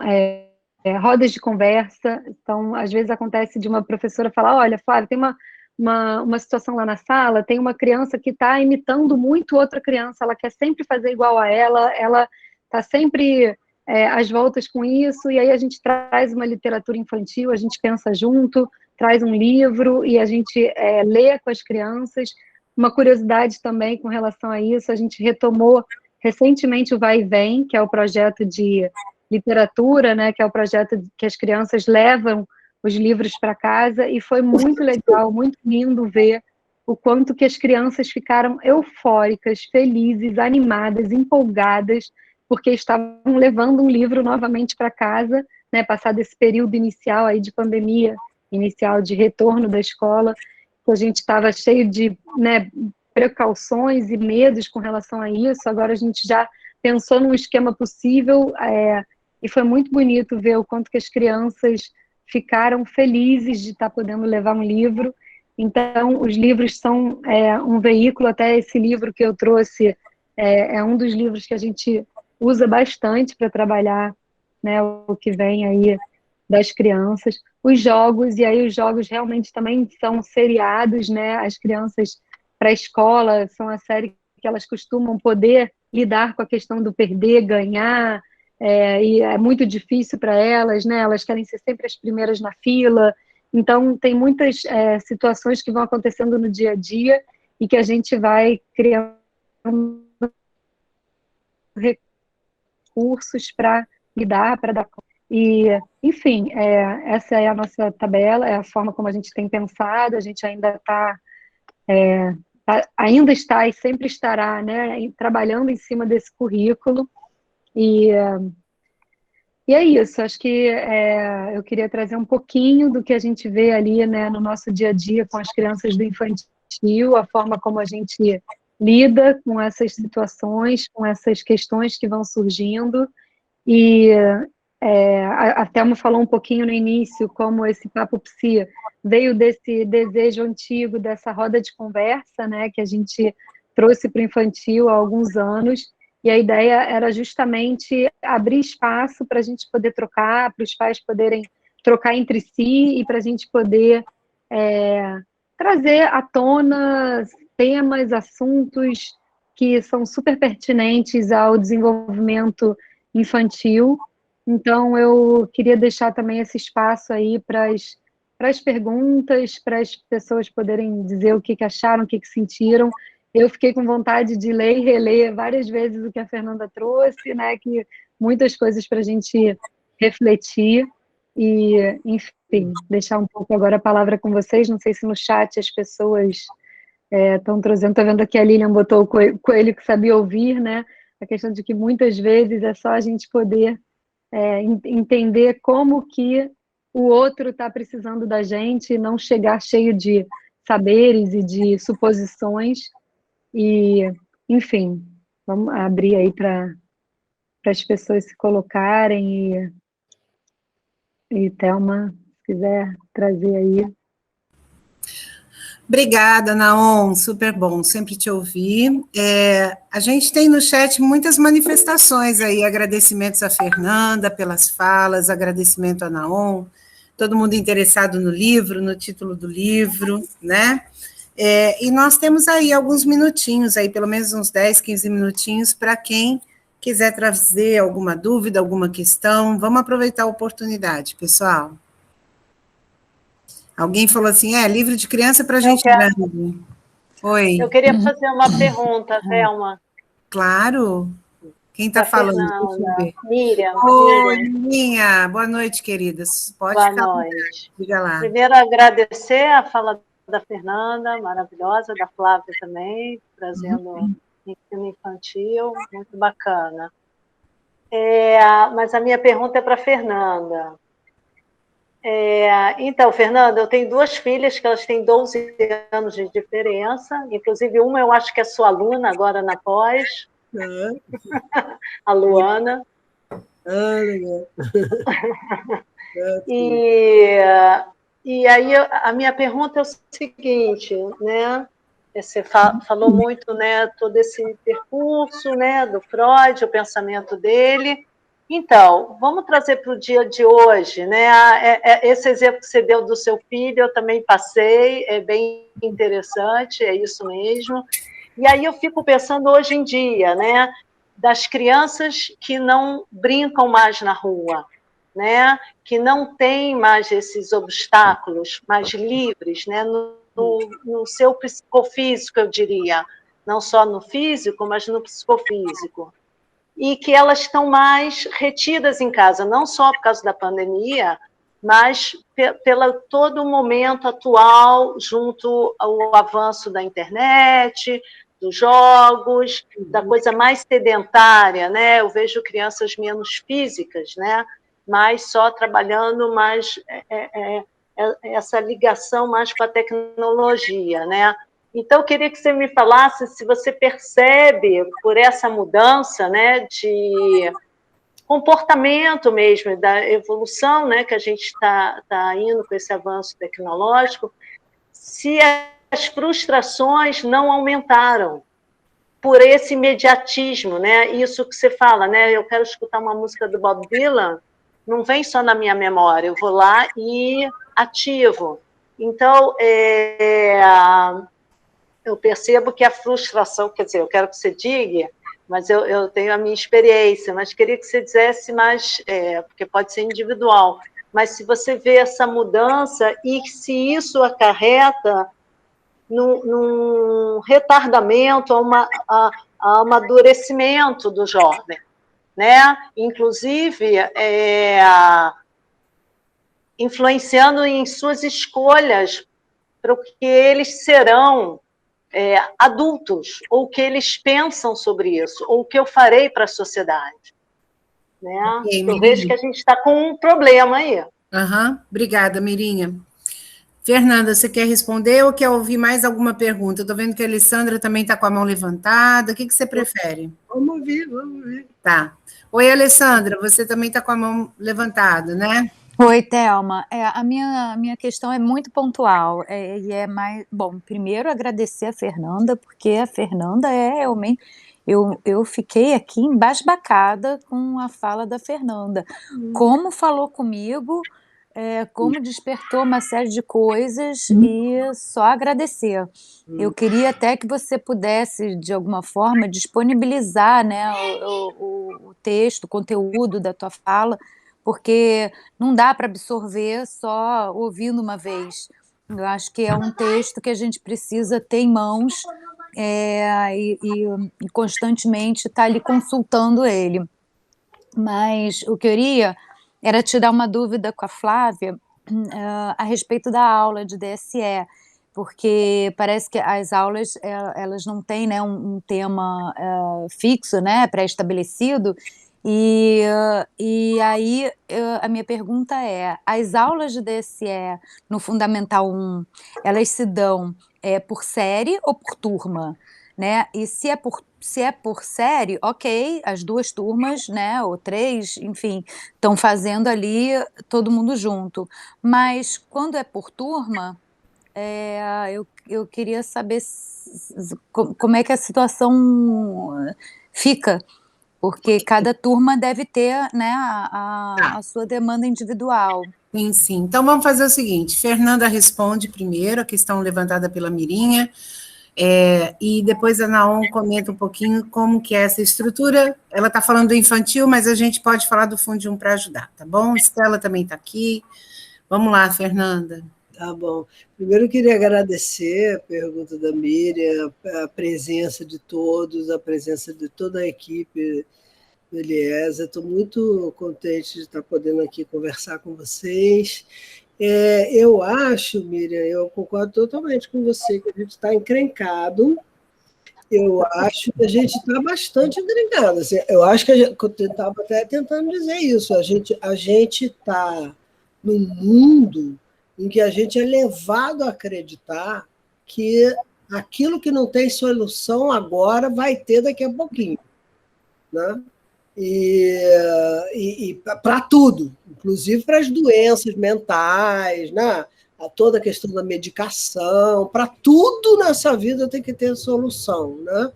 rodas de conversa. Então, às vezes acontece de uma professora falar, olha, Flávia, tem uma situação lá na sala, tem uma criança que está imitando muito outra criança, ela quer sempre fazer igual a ela está sempre às voltas com isso, e aí a gente traz uma literatura infantil, a gente pensa junto, traz um livro, e a gente lê com as crianças. Uma curiosidade também com relação a isso, a gente retomou recentemente o Vai e Vem, que é o projeto de literatura, né, que é o projeto que as crianças levam os livros para casa, e foi muito legal, muito lindo ver o quanto que as crianças ficaram eufóricas, felizes, animadas, empolgadas, porque estavam levando um livro novamente para casa, né, passado esse período inicial aí de pandemia, inicial de retorno da escola, que a gente estava cheio de, né, precauções e medos com relação a isso, agora a gente já pensou num esquema possível, e foi muito bonito ver o quanto que as crianças ficaram felizes de estar podendo levar um livro. Então, os livros são um veículo, até esse livro que eu trouxe é um dos livros que a gente usa bastante para trabalhar, né, o que vem aí das crianças. Os jogos, e aí os jogos realmente também são seriados, né? As crianças para a escola são a série que elas costumam poder lidar com a questão do perder, ganhar, e é muito difícil para elas, né? Elas querem ser sempre as primeiras na fila. Então, tem muitas situações que vão acontecendo no dia a dia e que a gente vai criando recursos para lidar, para dar conta. E, enfim, essa é a nossa tabela, é a forma como a gente tem pensado, a gente ainda ainda está e sempre estará, né, trabalhando em cima desse currículo. E é isso, acho que eu queria trazer um pouquinho do que a gente vê ali, né, no nosso dia a dia com as crianças do infantil, a forma como a gente lida com essas situações, com essas questões que vão surgindo. E a Thelma falou um pouquinho no início como esse Papo Psi veio desse desejo antigo, dessa roda de conversa, né, que a gente trouxe para o infantil há alguns anos, e a ideia era justamente abrir espaço para a gente poder trocar, para os pais poderem trocar entre si e para a gente poder trazer à tona temas, assuntos que são super pertinentes ao desenvolvimento infantil. Então, eu queria deixar também esse espaço aí para as perguntas, para as pessoas poderem dizer o que acharam, o que sentiram. Eu fiquei com vontade de ler e reler várias vezes o que a Fernanda trouxe, né? Que muitas coisas para a gente refletir e, enfim, deixar um pouco agora a palavra com vocês. Não sei se no chat as pessoas estão trazendo. Estou vendo aqui a Lilian botou o coelho que sabia ouvir, né? A questão de que muitas vezes é só a gente poder entender como que o outro está precisando da gente e não chegar cheio de saberes e de suposições. E, enfim, vamos abrir aí para as pessoas se colocarem e Thelma, se quiser trazer aí. Obrigada, Naon, super bom, sempre te ouvir. A gente tem no chat muitas manifestações aí, agradecimentos a Fernanda pelas falas, agradecimento a Naon, todo mundo interessado no livro, no título do livro, né? E nós temos aí alguns minutinhos, aí, pelo menos uns 10, 15 minutinhos, para quem quiser trazer alguma dúvida, alguma questão. Vamos aproveitar a oportunidade, pessoal. Alguém falou assim, livro de criança para gente grande. Oi. Eu queria fazer uma pergunta, Thelma. Claro. Quem está falando? Fernanda. Miriam. Oi, Minha. Boa noite, queridas. Pode Boa ficar. noite. Diga lá. Primeiro, agradecer a fala da Fernanda, maravilhosa, da Flávia também, trazendo ensino infantil, muito bacana. Mas a minha pergunta é para a Fernanda. Então, Fernanda, eu tenho duas filhas que elas têm 12 anos de diferença, inclusive uma eu acho que é sua aluna agora na pós, a Luana. Legal. E aí a minha pergunta é o seguinte, né? Você falou muito, né, todo esse percurso, né, do Freud, o pensamento dele. Então, vamos trazer para o dia de hoje, né? Esse exemplo que você deu do seu filho, eu também passei, é bem interessante, é isso mesmo. E aí eu fico pensando hoje em dia, né, das crianças que não brincam mais na rua, né, que não têm mais esses obstáculos, mais livres, né, no seu psicofísico, eu diria, não só no físico, mas no psicofísico. E que elas estão mais retidas em casa, não só por causa da pandemia, mas pelo todo o momento atual, junto ao avanço da internet, dos jogos, da coisa mais sedentária, né? Eu vejo crianças menos físicas, né? Mas só trabalhando mais essa ligação mais com a tecnologia, né? Então, eu queria que você me falasse se você percebe, por essa mudança, né, de comportamento mesmo, da evolução, né, que a gente está indo com esse avanço tecnológico, se as frustrações não aumentaram por esse imediatismo, né? Isso que você fala, né? Eu quero escutar uma música do Bob Dylan, não vem só na minha memória, eu vou lá e ativo. Então, eu percebo que a frustração, quer dizer, eu quero que você diga, mas eu tenho a minha experiência, mas queria que você dissesse mais, porque pode ser individual, mas se você vê essa mudança e se isso acarreta num retardamento, a amadurecimento do jovem, né? Inclusive, influenciando em suas escolhas para o que eles serão adultos, ou o que eles pensam sobre isso, ou o que eu farei para a sociedade. Né? Okay, eu vejo que a gente está com um problema aí. Obrigada, Mirinha. Fernanda, você quer responder ou quer ouvir mais alguma pergunta? Eu estou vendo que a Alessandra também está com a mão levantada. O que você prefere? Vamos ouvir. Tá. Oi, Alessandra, você também está com a mão levantada, né? Oi, Thelma. A minha questão é muito pontual. E é mais. Bom, primeiro agradecer a Fernanda, porque a Fernanda é realmente. Eu fiquei aqui embasbacada com a fala da Fernanda. Como falou comigo, como despertou uma série de coisas e só agradecer. Eu queria até que você pudesse, de alguma forma, disponibilizar, né, o texto, o conteúdo da tua fala, porque não dá para absorver só ouvindo uma vez. Eu acho que é um texto que a gente precisa ter em mãos e constantemente estar ali consultando ele. Mas o que eu queria era tirar uma dúvida com a Flávia a respeito da aula de DSE, porque parece que as aulas elas não têm, né, um tema fixo, né, pré-estabelecido, e aí a minha pergunta é, as aulas de DSE no Fundamental 1, elas se dão por série ou por turma? Né? E se é por série, ok, as duas turmas, né, ou três, enfim, estão fazendo ali todo mundo junto. Mas quando é por turma, eu queria saber como é que a situação fica, porque cada turma deve ter, né, a sua demanda individual. Sim. Então, vamos fazer o seguinte, Fernanda responde primeiro a questão levantada pela Mirinha, e depois a Naon comenta um pouquinho como que é essa estrutura. Ela está falando do infantil, mas a gente pode falar do Fundo 1 para ajudar, tá bom? Estela também está aqui. Vamos lá, Fernanda. Tá bom. Primeiro eu queria agradecer a pergunta da Miriam, a presença de todos, a presença de toda a equipe do Eliesa. Estou muito contente de estar podendo aqui conversar com vocês. Eu acho, Miriam, eu concordo totalmente com você, que a gente está encrencado. Eu acho que a gente está bastante encrencado. Assim, eu acho que eu estava até tentando dizer isso. A gente está num mundo em que a gente é levado a acreditar que aquilo que não tem solução agora vai ter daqui a pouquinho. Né? E para tudo, inclusive para as doenças mentais, né? Toda a questão da medicação, para tudo nessa vida tem que ter solução. Né?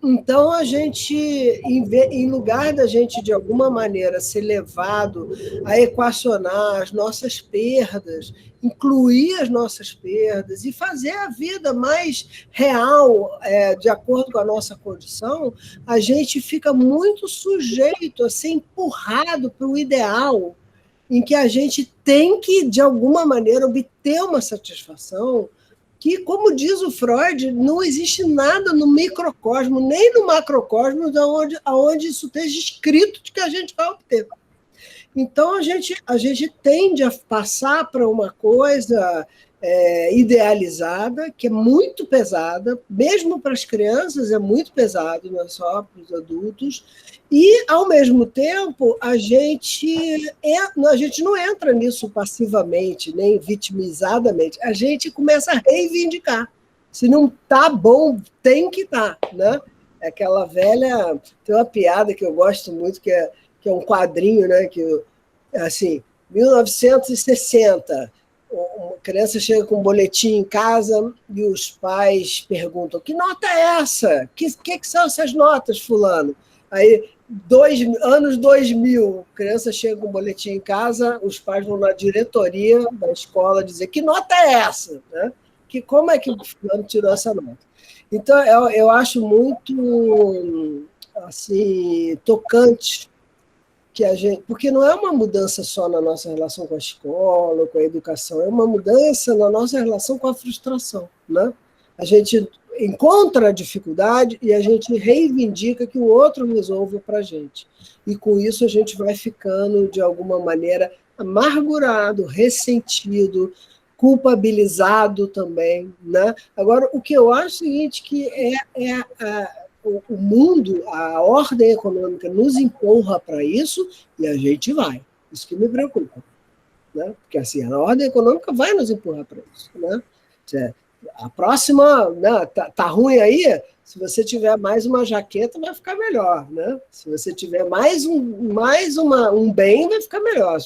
Então, a gente, em lugar da gente, de alguma maneira, ser levado a equacionar as nossas perdas, incluir as nossas perdas e fazer a vida mais real, de acordo com a nossa condição, a gente fica muito sujeito a ser empurrado para o ideal, em que a gente tem que, de alguma maneira, obter uma satisfação que, como diz o Freud, não existe nada no microcosmo, nem no macrocosmo, onde isso esteja escrito de que a gente vai obter. Então, a gente tende a passar para uma coisa idealizada, que é muito pesada, mesmo para as crianças é muito pesado, não é só para os adultos, e, ao mesmo tempo, a gente não entra nisso passivamente, nem vitimizadamente, a gente começa a reivindicar. Se não está bom, tem que estar, né? É aquela velha... Tem uma piada que eu gosto muito, que é um quadrinho, né? Que, assim, 1960, uma criança chega com um boletim em casa e os pais perguntam: que nota é essa? Que são essas notas, fulano? Aí, anos 2000, a criança chega com um boletim em casa, os pais vão na diretoria da escola dizer: que nota é essa? Né? Como é que o fulano tirou essa nota? Então, eu acho muito assim, tocante que a gente, porque não é uma mudança só na nossa relação com a escola, com a educação, é uma mudança na nossa relação com a frustração, né? A gente encontra a dificuldade e a gente reivindica que o outro resolva para a gente. E com isso a gente vai ficando, de alguma maneira, amargurado, ressentido, culpabilizado também, né? Agora, o que eu acho é o seguinte, que o mundo, a ordem econômica nos empurra para isso e a gente vai. Isso que me preocupa. Né? Porque assim, a ordem econômica vai nos empurrar para isso. Né? A próxima, né, tá ruim aí, se você tiver mais uma jaqueta, vai ficar melhor. Né? Se você tiver mais um bem, vai ficar melhor.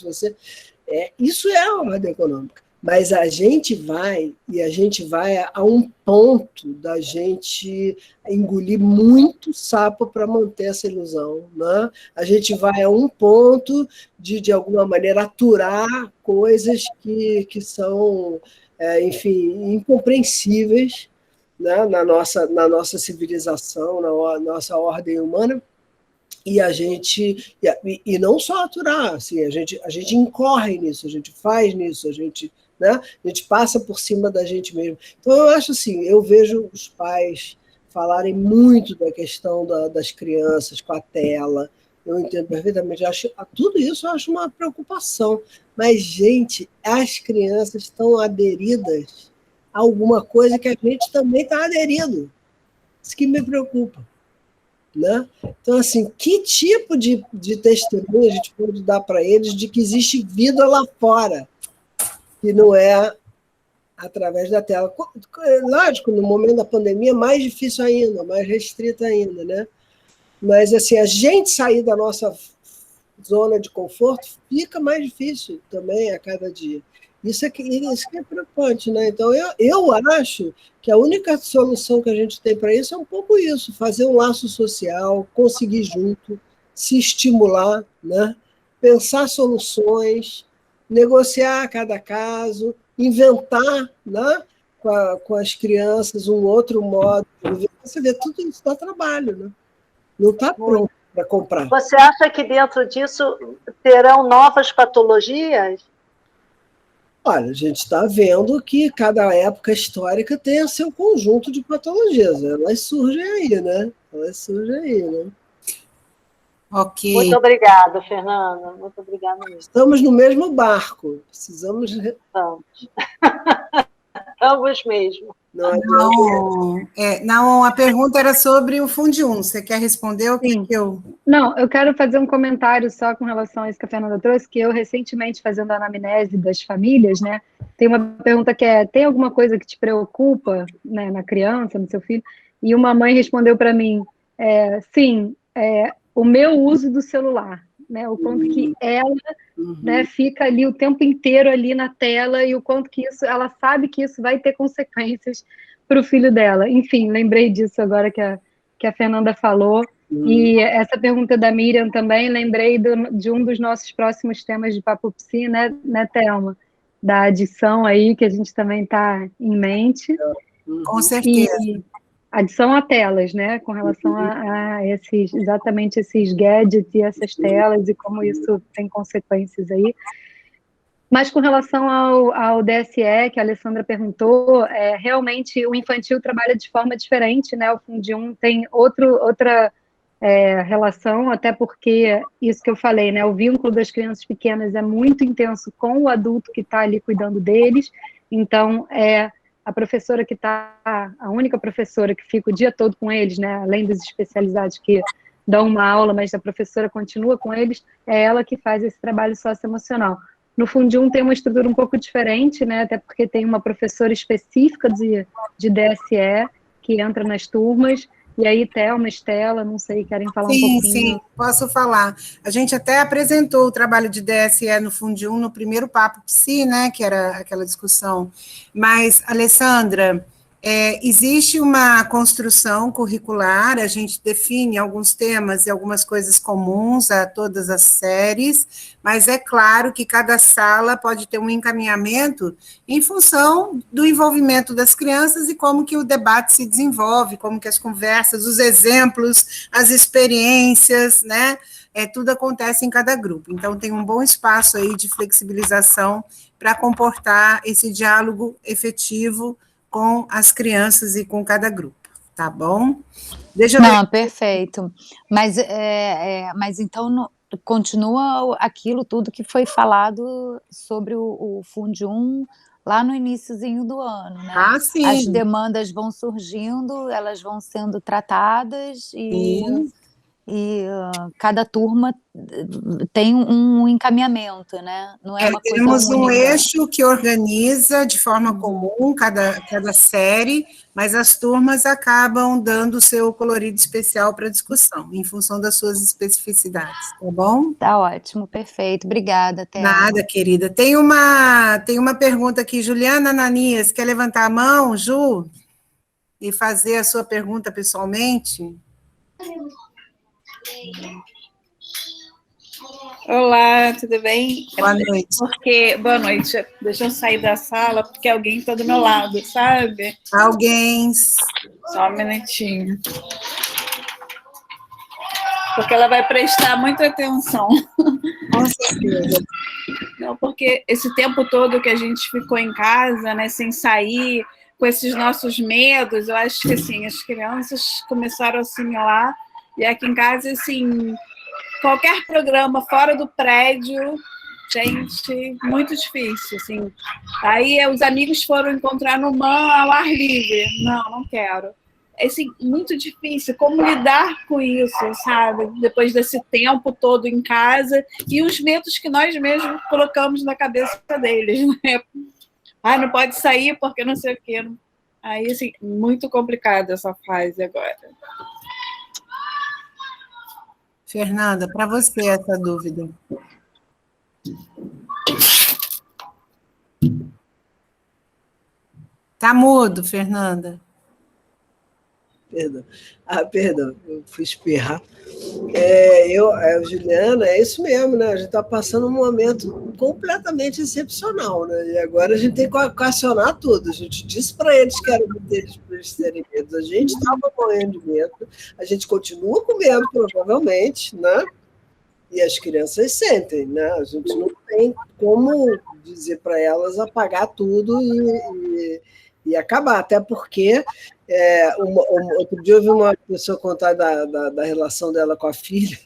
Isso é a ordem econômica. Mas a gente vai a um ponto da gente engolir muito sapo para manter essa ilusão. Né? A gente vai a um ponto de alguma maneira, aturar coisas que são, enfim, incompreensíveis, né? na nossa civilização, na nossa ordem humana. E não só aturar, assim, a gente incorre nisso, a gente faz nisso, né? A gente passa por cima da gente mesmo. Então, eu acho assim, eu vejo os pais falarem muito da questão das crianças com a tela, eu entendo perfeitamente, tudo isso eu acho uma preocupação, mas, gente, as crianças estão aderidas a alguma coisa que a gente também está aderido, isso que me preocupa. Né? Então, assim, que tipo de testemunho a gente pode dar para eles de que existe vida lá fora, que não é através da tela? Lógico, no momento da pandemia é mais difícil ainda, mais restrito ainda, né? Mas, assim, a gente sair da nossa zona de conforto fica mais difícil também a cada dia. Isso que é preocupante, né? Então, eu acho que a única solução que a gente tem para isso é um pouco isso, fazer um laço social, conseguir junto, se estimular, né? Pensar soluções, negociar cada caso, inventar, né? com as crianças um outro modo de viver. Você vê, tudo isso dá trabalho, né? Não está pronto para comprar. Você acha que dentro disso terão novas patologias? Olha, a gente está vendo que cada época histórica tem o seu conjunto de patologias. Elas surgem aí, né? Ok. Muito obrigada, Fernanda. Muito obrigada mesmo. Estamos no mesmo barco. Precisamos... Estamos mesmo. Não, a pergunta era sobre o Fundium. Você quer responder ou Sim. que eu... Não, eu quero fazer um comentário só com relação a isso que a Fernanda trouxe, que eu recentemente, fazendo a anamnese das famílias, né, tem uma pergunta que tem alguma coisa que te preocupa, né, na criança, no seu filho? E uma mãe respondeu para mim, sim, o meu uso do celular, né, o quanto que ela né, fica ali o tempo inteiro ali na tela e o quanto que ela sabe que isso vai ter consequências para o filho dela. Enfim, lembrei disso agora que a Fernanda falou. E essa pergunta da Miriam também, lembrei de um dos nossos próximos temas de Papo Psi, né, Thelma? Da adição aí, que a gente também está em mente. Com certeza. E adição a telas, né, com relação exatamente esses gadgets e essas telas e como isso tem consequências aí. Mas com relação ao DSE, que a Alessandra perguntou, realmente o infantil trabalha de forma diferente, né, o Fundium tem outra relação, até porque isso que eu falei, né, o vínculo das crianças pequenas é muito intenso com o adulto que está ali cuidando deles, então a professora que está, a única professora que fica o dia todo com eles, né, além dos especializados que dão uma aula, mas a professora continua com eles, é ela que faz esse trabalho socioemocional. No Fundium tem uma estrutura um pouco diferente, né, até porque tem uma professora específica de DSE que entra nas turmas. E aí, Thelma, Estela, não sei, querem falar um pouquinho? Sim, posso falar. A gente até apresentou o trabalho de DSE no Fundium no primeiro Papo Psi, né, que era aquela discussão. Mas, Alessandra, existe uma construção curricular, a gente define alguns temas e algumas coisas comuns a todas as séries, mas é claro que cada sala pode ter um encaminhamento em função do envolvimento das crianças e como que o debate se desenvolve, como que as conversas, os exemplos, as experiências, né? Tudo acontece em cada grupo. Então, tem um bom espaço aí de flexibilização para comportar esse diálogo efetivo com as crianças e com cada grupo, tá bom? Não, perfeito. Mas então continua aquilo tudo que foi falado sobre o Fundium lá no iniciozinho do ano, né? Ah, sim. As demandas vão surgindo, elas vão sendo tratadas e cada turma tem um encaminhamento, né? Não é uma coisa temos um única. eixo que organiza de forma comum cada série, mas as turmas acabam dando o seu colorido especial para a discussão, em função das suas especificidades, tá bom? Tá ótimo, perfeito. Obrigada, Thelma. Nada, querida. Tem uma pergunta aqui, Juliana Ananias, quer levantar a mão, Ju, e fazer a sua pergunta pessoalmente? Olá, tudo bem? Boa noite. Boa noite. Deixa eu sair da sala, porque alguém está do meu lado, sabe? Alguém. Só um minutinho. Porque ela vai prestar muita atenção. Com certeza. Não, porque esse tempo todo que a gente ficou em casa, né, sem sair, com esses nossos medos, eu acho que assim, as crianças começaram a assimilar. E aqui em casa, assim, qualquer programa fora do prédio, gente, muito difícil, assim. Aí os amigos foram encontrar no MAN ao ar livre. Não quero. É, assim, muito difícil. Como lidar com isso, sabe? Depois desse tempo todo em casa e os medos que nós mesmos colocamos na cabeça deles, né? Ah, não pode sair porque não sei o quê. Aí, assim, muito complicado essa fase agora. Fernanda, para você essa dúvida. Tá mudo, Fernanda. Perdão, eu fui espirrar. Juliana, é isso mesmo, né? A gente está passando um momento completamente excepcional, né? E agora a gente tem que equacionar tudo. A gente disse para eles que era deles para eles terem medo. A gente estava morrendo de medo, a gente continua com medo, provavelmente, né? E as crianças sentem, né? A gente não tem como dizer para elas apagar tudo e acabar, até porque outro dia eu vi uma pessoa contar da relação dela com a filha,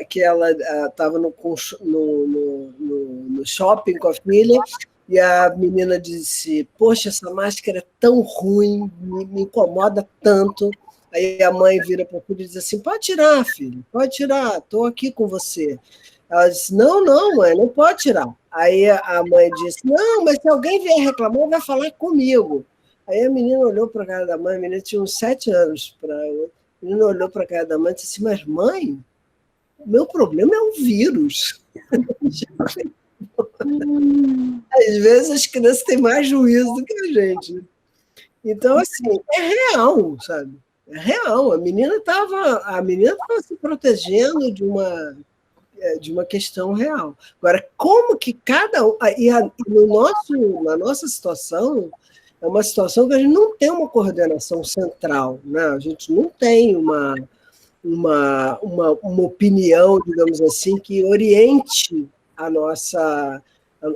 que ela estava no shopping com a filha, e a menina disse, poxa, essa máscara é tão ruim, me incomoda tanto. Aí a mãe vira para a filha e diz assim, pode tirar, filho, pode tirar, estou aqui com você. Ela disse, não, mãe, não pode tirar. Aí a mãe disse, não, mas se alguém vier reclamar, vai falar comigo. Aí a menina olhou para a cara da mãe, a menina tinha uns 7 anos, a menina olhou para a cara da mãe e disse assim, mas mãe, o meu problema é um vírus. Às vezes as crianças têm mais juízo do que a gente. Então, assim, é real, sabe? É real. A menina estava se protegendo de uma questão real. Agora, como que cada um... na nossa situação, é uma situação que a gente não tem uma coordenação central, né? A gente não tem uma opinião, digamos assim, que oriente a nossa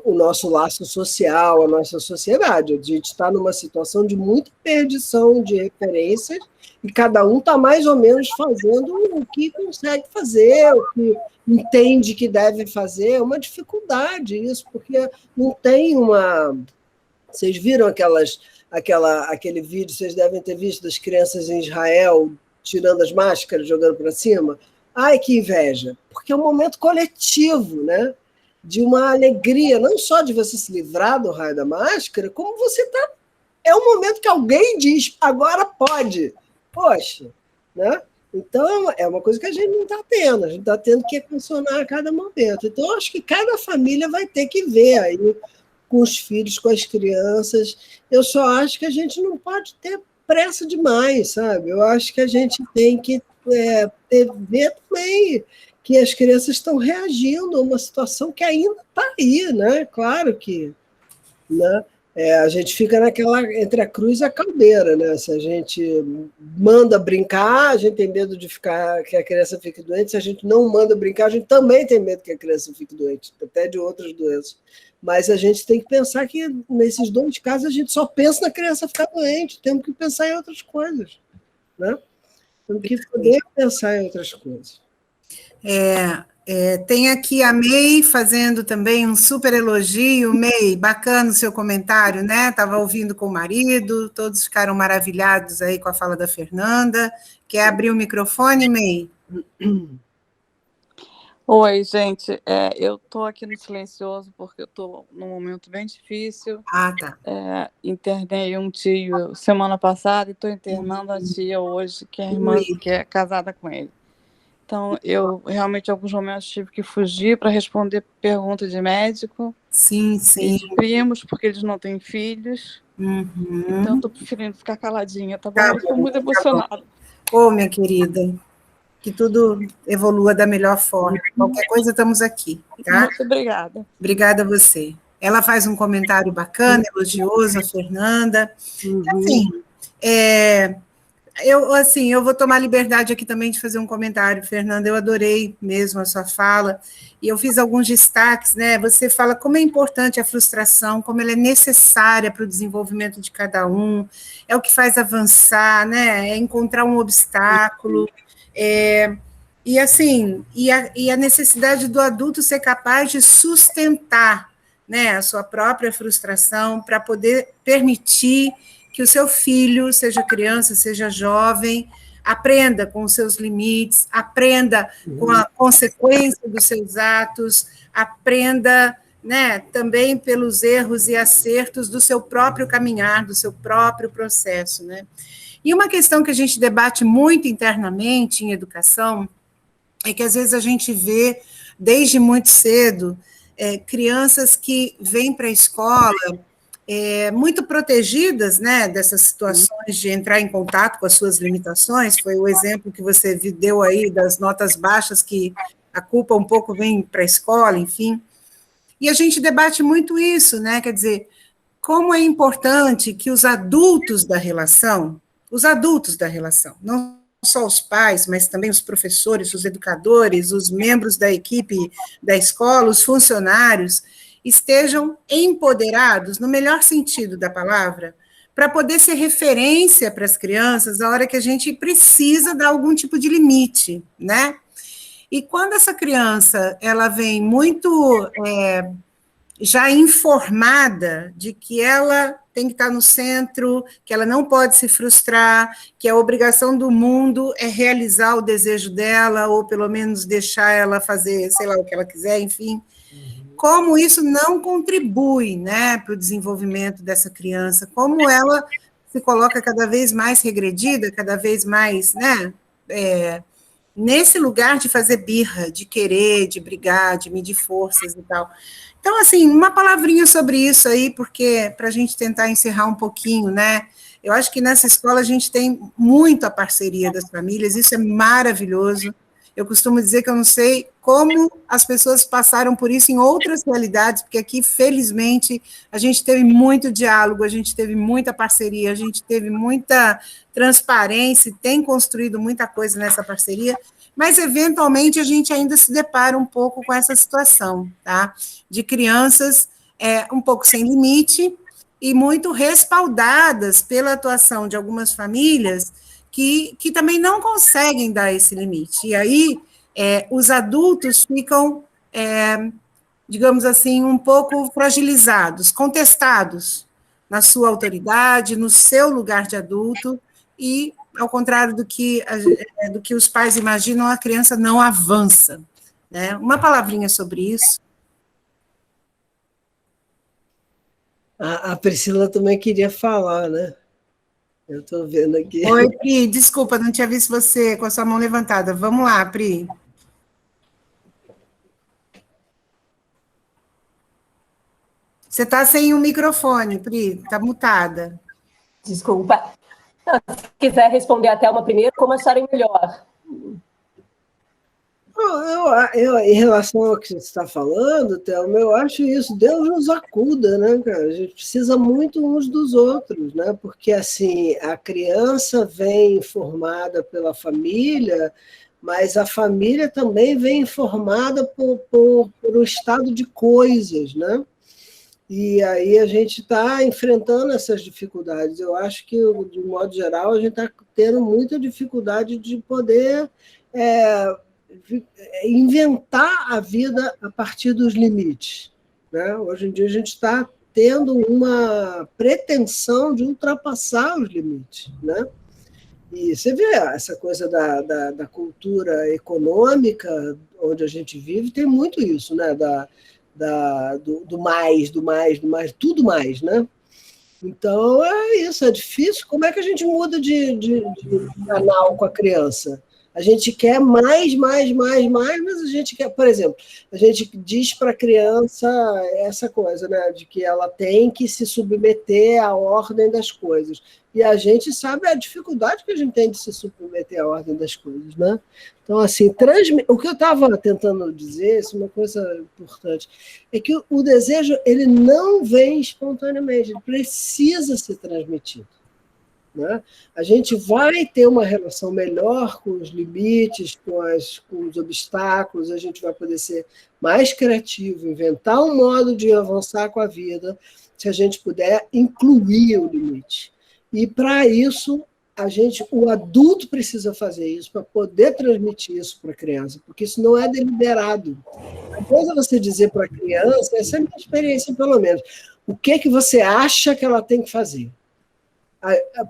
o nosso laço social, a nossa sociedade. A gente está numa situação de muita perdição de referências e cada um está mais ou menos fazendo o que consegue fazer, o que entende que deve fazer. É uma dificuldade isso, porque não tem uma... Vocês viram aquele vídeo, vocês devem ter visto, das crianças em Israel tirando as máscaras, jogando para cima? Ai, que inveja! Porque é um momento coletivo, né? De uma alegria, não só de você se livrar do raio da máscara, como você está... É um momento que alguém diz, agora pode. Poxa, né? Então, é uma coisa que a gente não está tendo, a gente está tendo que equacionar a cada momento. Então, eu acho que cada família vai ter que ver aí com os filhos, com as crianças. Eu só acho que a gente não pode ter pressa demais, sabe? Eu acho que a gente tem que ver também que as crianças estão reagindo a uma situação que ainda está aí, né? Claro que, né? A gente fica entre a cruz e a caldeira, né? Se a gente manda brincar, a gente tem medo de que a criança fique doente. Se a gente não manda brincar, a gente também tem medo que a criança fique doente, até de outras doenças. Mas a gente tem que pensar que, nesses dois casos, a gente só pensa na criança ficar doente. Temos que pensar em outras coisas, né? Temos que poder pensar em outras coisas. Tem aqui a May fazendo também um super elogio. May, bacana o seu comentário, né? Estava ouvindo com o marido, todos ficaram maravilhados aí com a fala da Fernanda. Quer abrir o microfone, May? Oi, gente. Eu estou aqui no silencioso porque eu estou num momento bem difícil. Ah, tá. Internei um tio semana passada e estou internando a tia hoje, que é a irmã que é casada com ele. Então, eu realmente, em alguns momentos, tive que fugir para responder perguntas de médico. Sim, sim. E de primos, porque eles não têm filhos. Então, estou preferindo ficar caladinha, tá bom? Eu estou muito emocionada. Ô, minha querida, que tudo evolua da melhor forma. Qualquer coisa, estamos aqui, tá? Muito obrigada. Obrigada a você. Ela faz um comentário bacana, elogioso, a Fernanda. Assim, eu vou tomar liberdade aqui também de fazer um comentário, Fernanda, eu adorei mesmo a sua fala, e eu fiz alguns destaques, né? Você fala como é importante a frustração, como ela é necessária para o desenvolvimento de cada um, é o que faz avançar, né? É encontrar um obstáculo, e a necessidade do adulto ser capaz de sustentar, né, a sua própria frustração para poder permitir que o seu filho, seja criança, seja jovem, aprenda com os seus limites, aprenda com a consequência dos seus atos, aprenda, né, também pelos erros e acertos do seu próprio caminhar, do seu próprio processo, né? E uma questão que a gente debate muito internamente em educação é que, às vezes, a gente vê, desde muito cedo, crianças que vêm para a escola muito protegidas, né, dessas situações de entrar em contato com as suas limitações. Foi o exemplo que você deu aí das notas baixas, que a culpa um pouco vem para a escola, enfim. E a gente debate muito isso, né, quer dizer, como é importante que os adultos da relação, não só os pais, mas também os professores, os educadores, os membros da equipe da escola, os funcionários, estejam empoderados, no melhor sentido da palavra, para poder ser referência para as crianças a hora que a gente precisa dar algum tipo de limite, né? E quando essa criança, ela vem muito já informada de que ela tem que estar no centro, que ela não pode se frustrar, que a obrigação do mundo é realizar o desejo dela, ou pelo menos deixar ela fazer, sei lá, o que ela quiser, enfim. Como isso não contribui, né, para o desenvolvimento dessa criança, como ela se coloca cada vez mais regredida, cada vez mais, né, nesse lugar de fazer birra, de querer, de brigar, de medir forças e tal. Então, assim, uma palavrinha sobre isso aí, porque para a gente tentar encerrar um pouquinho, né, eu acho que nessa escola a gente tem muito a parceria das famílias, isso é maravilhoso. Eu costumo dizer que eu não sei como as pessoas passaram por isso em outras realidades, porque aqui, felizmente, a gente teve muito diálogo, a gente teve muita parceria, a gente teve muita transparência, tem construído muita coisa nessa parceria, mas, eventualmente, a gente ainda se depara um pouco com essa situação, tá? De crianças um pouco sem limite e muito respaldadas pela atuação de algumas famílias que também não conseguem dar esse limite. E aí, os adultos ficam, digamos assim, um pouco fragilizados, contestados na sua autoridade, no seu lugar de adulto, e, ao contrário do que os pais imaginam, a criança não avança. Né? Uma palavrinha sobre isso. A Priscila também queria falar, né? Eu estou vendo aqui. Oi, Pri, desculpa, não tinha visto você com a sua mão levantada. Vamos lá, Pri. Você está sem o microfone, Pri, está mutada. Desculpa. Se quiser responder a Thelma primeiro, como acharem melhor. Em relação ao que você está falando, Thelma, eu acho isso, Deus nos acuda, né, cara? A gente precisa muito uns dos outros, né? Porque, assim, a criança vem formada pela família, mas a família também vem formada por um estado de coisas, né? E aí a gente está enfrentando essas dificuldades. Eu acho que, de modo geral, a gente está tendo muita dificuldade de poder inventar a vida a partir dos limites. Né? Hoje em dia a gente está tendo uma pretensão de ultrapassar os limites. Né? E você vê essa coisa da cultura econômica onde a gente vive, tem muito isso, né? Do mais, tudo mais, né? Então, é isso, é difícil. Como é que a gente muda de canal com a criança? A gente quer mais, mas a gente quer, por exemplo, a gente diz para a criança essa coisa, né, de que ela tem que se submeter à ordem das coisas. E a gente sabe a dificuldade que a gente tem de se submeter à ordem das coisas, né? Então, assim, o que eu estava tentando dizer, isso é uma coisa importante, é que o desejo ele não vem espontaneamente, ele precisa ser transmitido. Né? A gente vai ter uma relação melhor com os limites, com os obstáculos, a gente vai poder ser mais criativo, inventar um modo de avançar com a vida, se a gente puder incluir o limite. E, para isso, o adulto precisa fazer isso, para poder transmitir isso para a criança, porque isso não é deliberado. A coisa é você dizer para a criança, essa é a minha experiência, pelo menos, o que você acha que ela tem que fazer.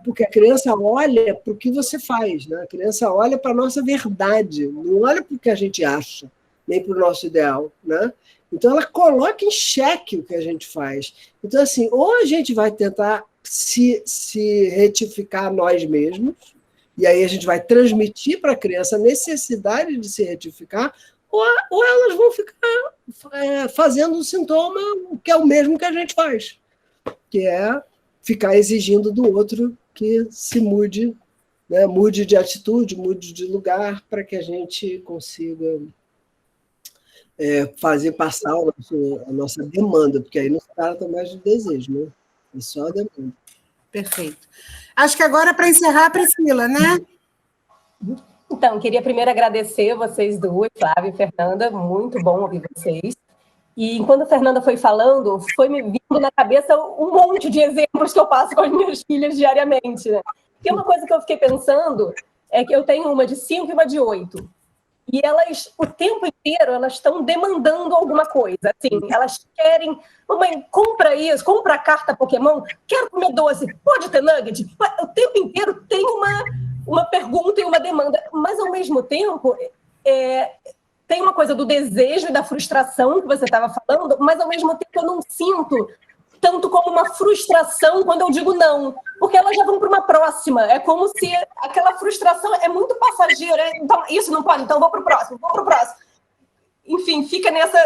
Porque a criança olha para o que você faz, né? A criança olha para a nossa verdade, não olha para o que a gente acha, nem para o nosso ideal. Né? Então, ela coloca em xeque o que a gente faz. Então, assim, ou a gente vai tentar se retificar nós mesmos, e aí a gente vai transmitir para a criança a necessidade de se retificar, ou elas vão ficar fazendo um sintoma que é o mesmo que a gente faz, que é ficar exigindo do outro que se mude, né? Mude de atitude, mude de lugar, para que a gente consiga fazer passar a nossa demanda, porque aí não se trata mais de desejo, né? É só a demanda. Perfeito. Acho que agora, para encerrar, Priscila, né? Então, queria primeiro agradecer vocês duas, Flávia e Fernanda, muito bom ouvir vocês. E enquanto a Fernanda foi falando, foi me vindo na cabeça um monte de exemplos que eu passo com as minhas filhas diariamente. Né? E uma coisa que eu fiquei pensando é que eu tenho uma de 5 e uma de 8. E elas, o tempo inteiro, elas estão demandando alguma coisa. Assim, elas querem, mamãe, compra isso, compra a carta Pokémon, quero comer doce, pode ter nugget? O tempo inteiro tem uma pergunta e uma demanda. Mas, ao mesmo tempo, tem uma coisa do desejo e da frustração que você estava falando, mas, ao mesmo tempo, eu não sinto tanto como uma frustração quando eu digo não, porque elas já vão para uma próxima. É como se aquela frustração é muito passageira. Então, isso não pode, então vou para o próximo. Enfim, fica nessa...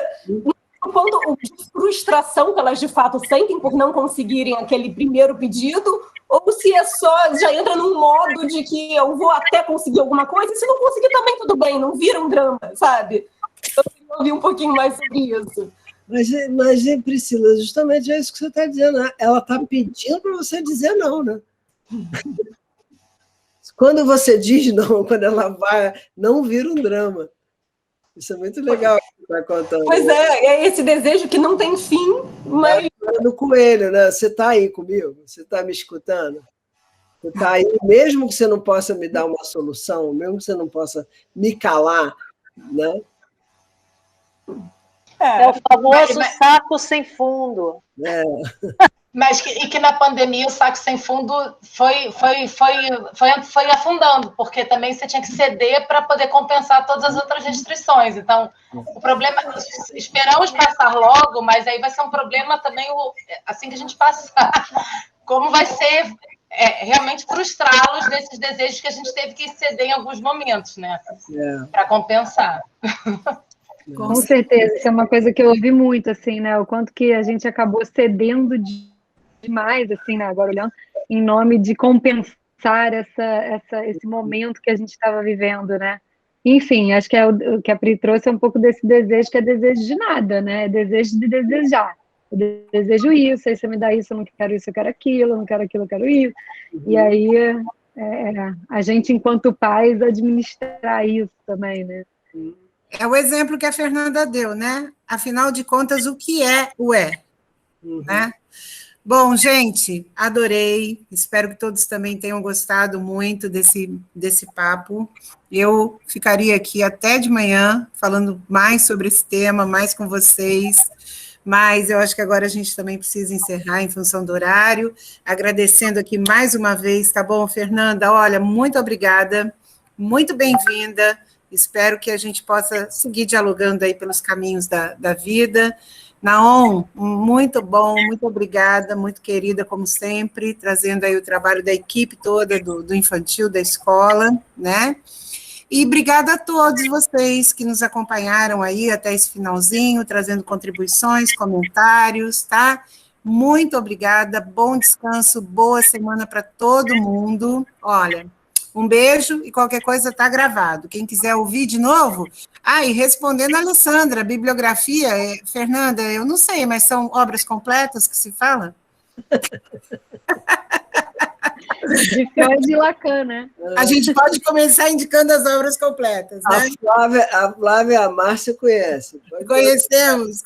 O ponto de frustração que elas, de fato, sentem por não conseguirem aquele primeiro pedido, ou se é só, já entra num modo de que eu vou até conseguir alguma coisa, e se não conseguir também tudo bem, não vira um drama, sabe? Eu queria ouvir um pouquinho mais sobre isso. Mas, Priscila, justamente é isso que você está dizendo. Né? Ela está pedindo para você dizer não, né? Quando você diz não, quando ela vai, não vira um drama. Isso é muito legal que você está contando. Pois é esse desejo que não tem fim, mas... No coelho, né? Você está aí comigo? Você está me escutando? Você está aí, mesmo que você não possa me dar uma solução, mesmo que você não possa me calar, né? É o famoso saco sem fundo. Mas que na pandemia o saco sem fundo foi afundando, porque também você tinha que ceder para poder compensar todas as outras restrições. Então, o problema, esperamos passar logo, mas aí vai ser um problema também assim que a gente passar. Como vai ser realmente frustrá-los desses desejos que a gente teve que ceder em alguns momentos, né? Para compensar. Com certeza, isso é uma coisa que eu ouvi muito, assim, né? O quanto que a gente acabou cedendo demais, assim, né? Agora olhando, em nome de compensar esse momento que a gente estava vivendo, né? Enfim, acho que o que a Pri trouxe é um pouco desse desejo, que é desejo de nada, né? É desejo de desejar. Eu desejo isso, aí você me dá isso, eu não quero isso, eu quero aquilo, eu não quero aquilo, eu quero isso. E aí, a gente, enquanto pais, administrar isso também, né? É o exemplo que a Fernanda deu, né? Afinal de contas, o que é o né? Bom, gente, adorei. Espero que todos também tenham gostado muito desse papo. Eu ficaria aqui até de manhã falando mais sobre esse tema, mais com vocês, mas eu acho que agora a gente também precisa encerrar em função do horário. Agradecendo aqui mais uma vez, tá bom, Fernanda? Olha, muito obrigada, muito bem-vinda. Espero que a gente possa seguir dialogando aí pelos caminhos da vida. Naon, muito bom, muito obrigada, muito querida, como sempre, trazendo aí o trabalho da equipe toda do infantil, da escola, né? E obrigada a todos vocês que nos acompanharam aí até esse finalzinho, trazendo contribuições, comentários, tá? Muito obrigada, bom descanso, boa semana para todo mundo. Olha, um beijo e qualquer coisa está gravado. Quem quiser ouvir de novo... e respondendo a Alessandra, bibliografia, Fernanda, eu não sei, mas são obras completas que se fala? De Freud e Lacan, né? A gente pode começar indicando as obras completas, né? A Flávia e a Márcia conhecem. Conhecemos.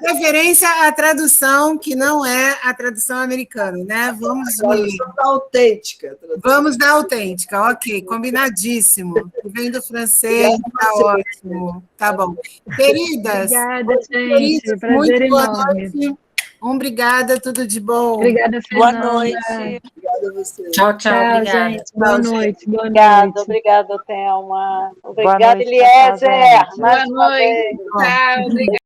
Referência à tradução, que não é a tradução americana, né? Vamos da autêntica. Vamos da autêntica, ok, combinadíssimo. Vem do francês, tá ótimo. Tá bom. Queridas, obrigada, gente. Prazer enorme. Noite. Obrigada, tudo de bom. Obrigada, Fernanda. Boa noite. Obrigada a você. Tchau, Obrigada. Gente. Boa noite. Obrigada, Thelma. Obrigada, Eliezer. Boa noite. Tchau, obrigada.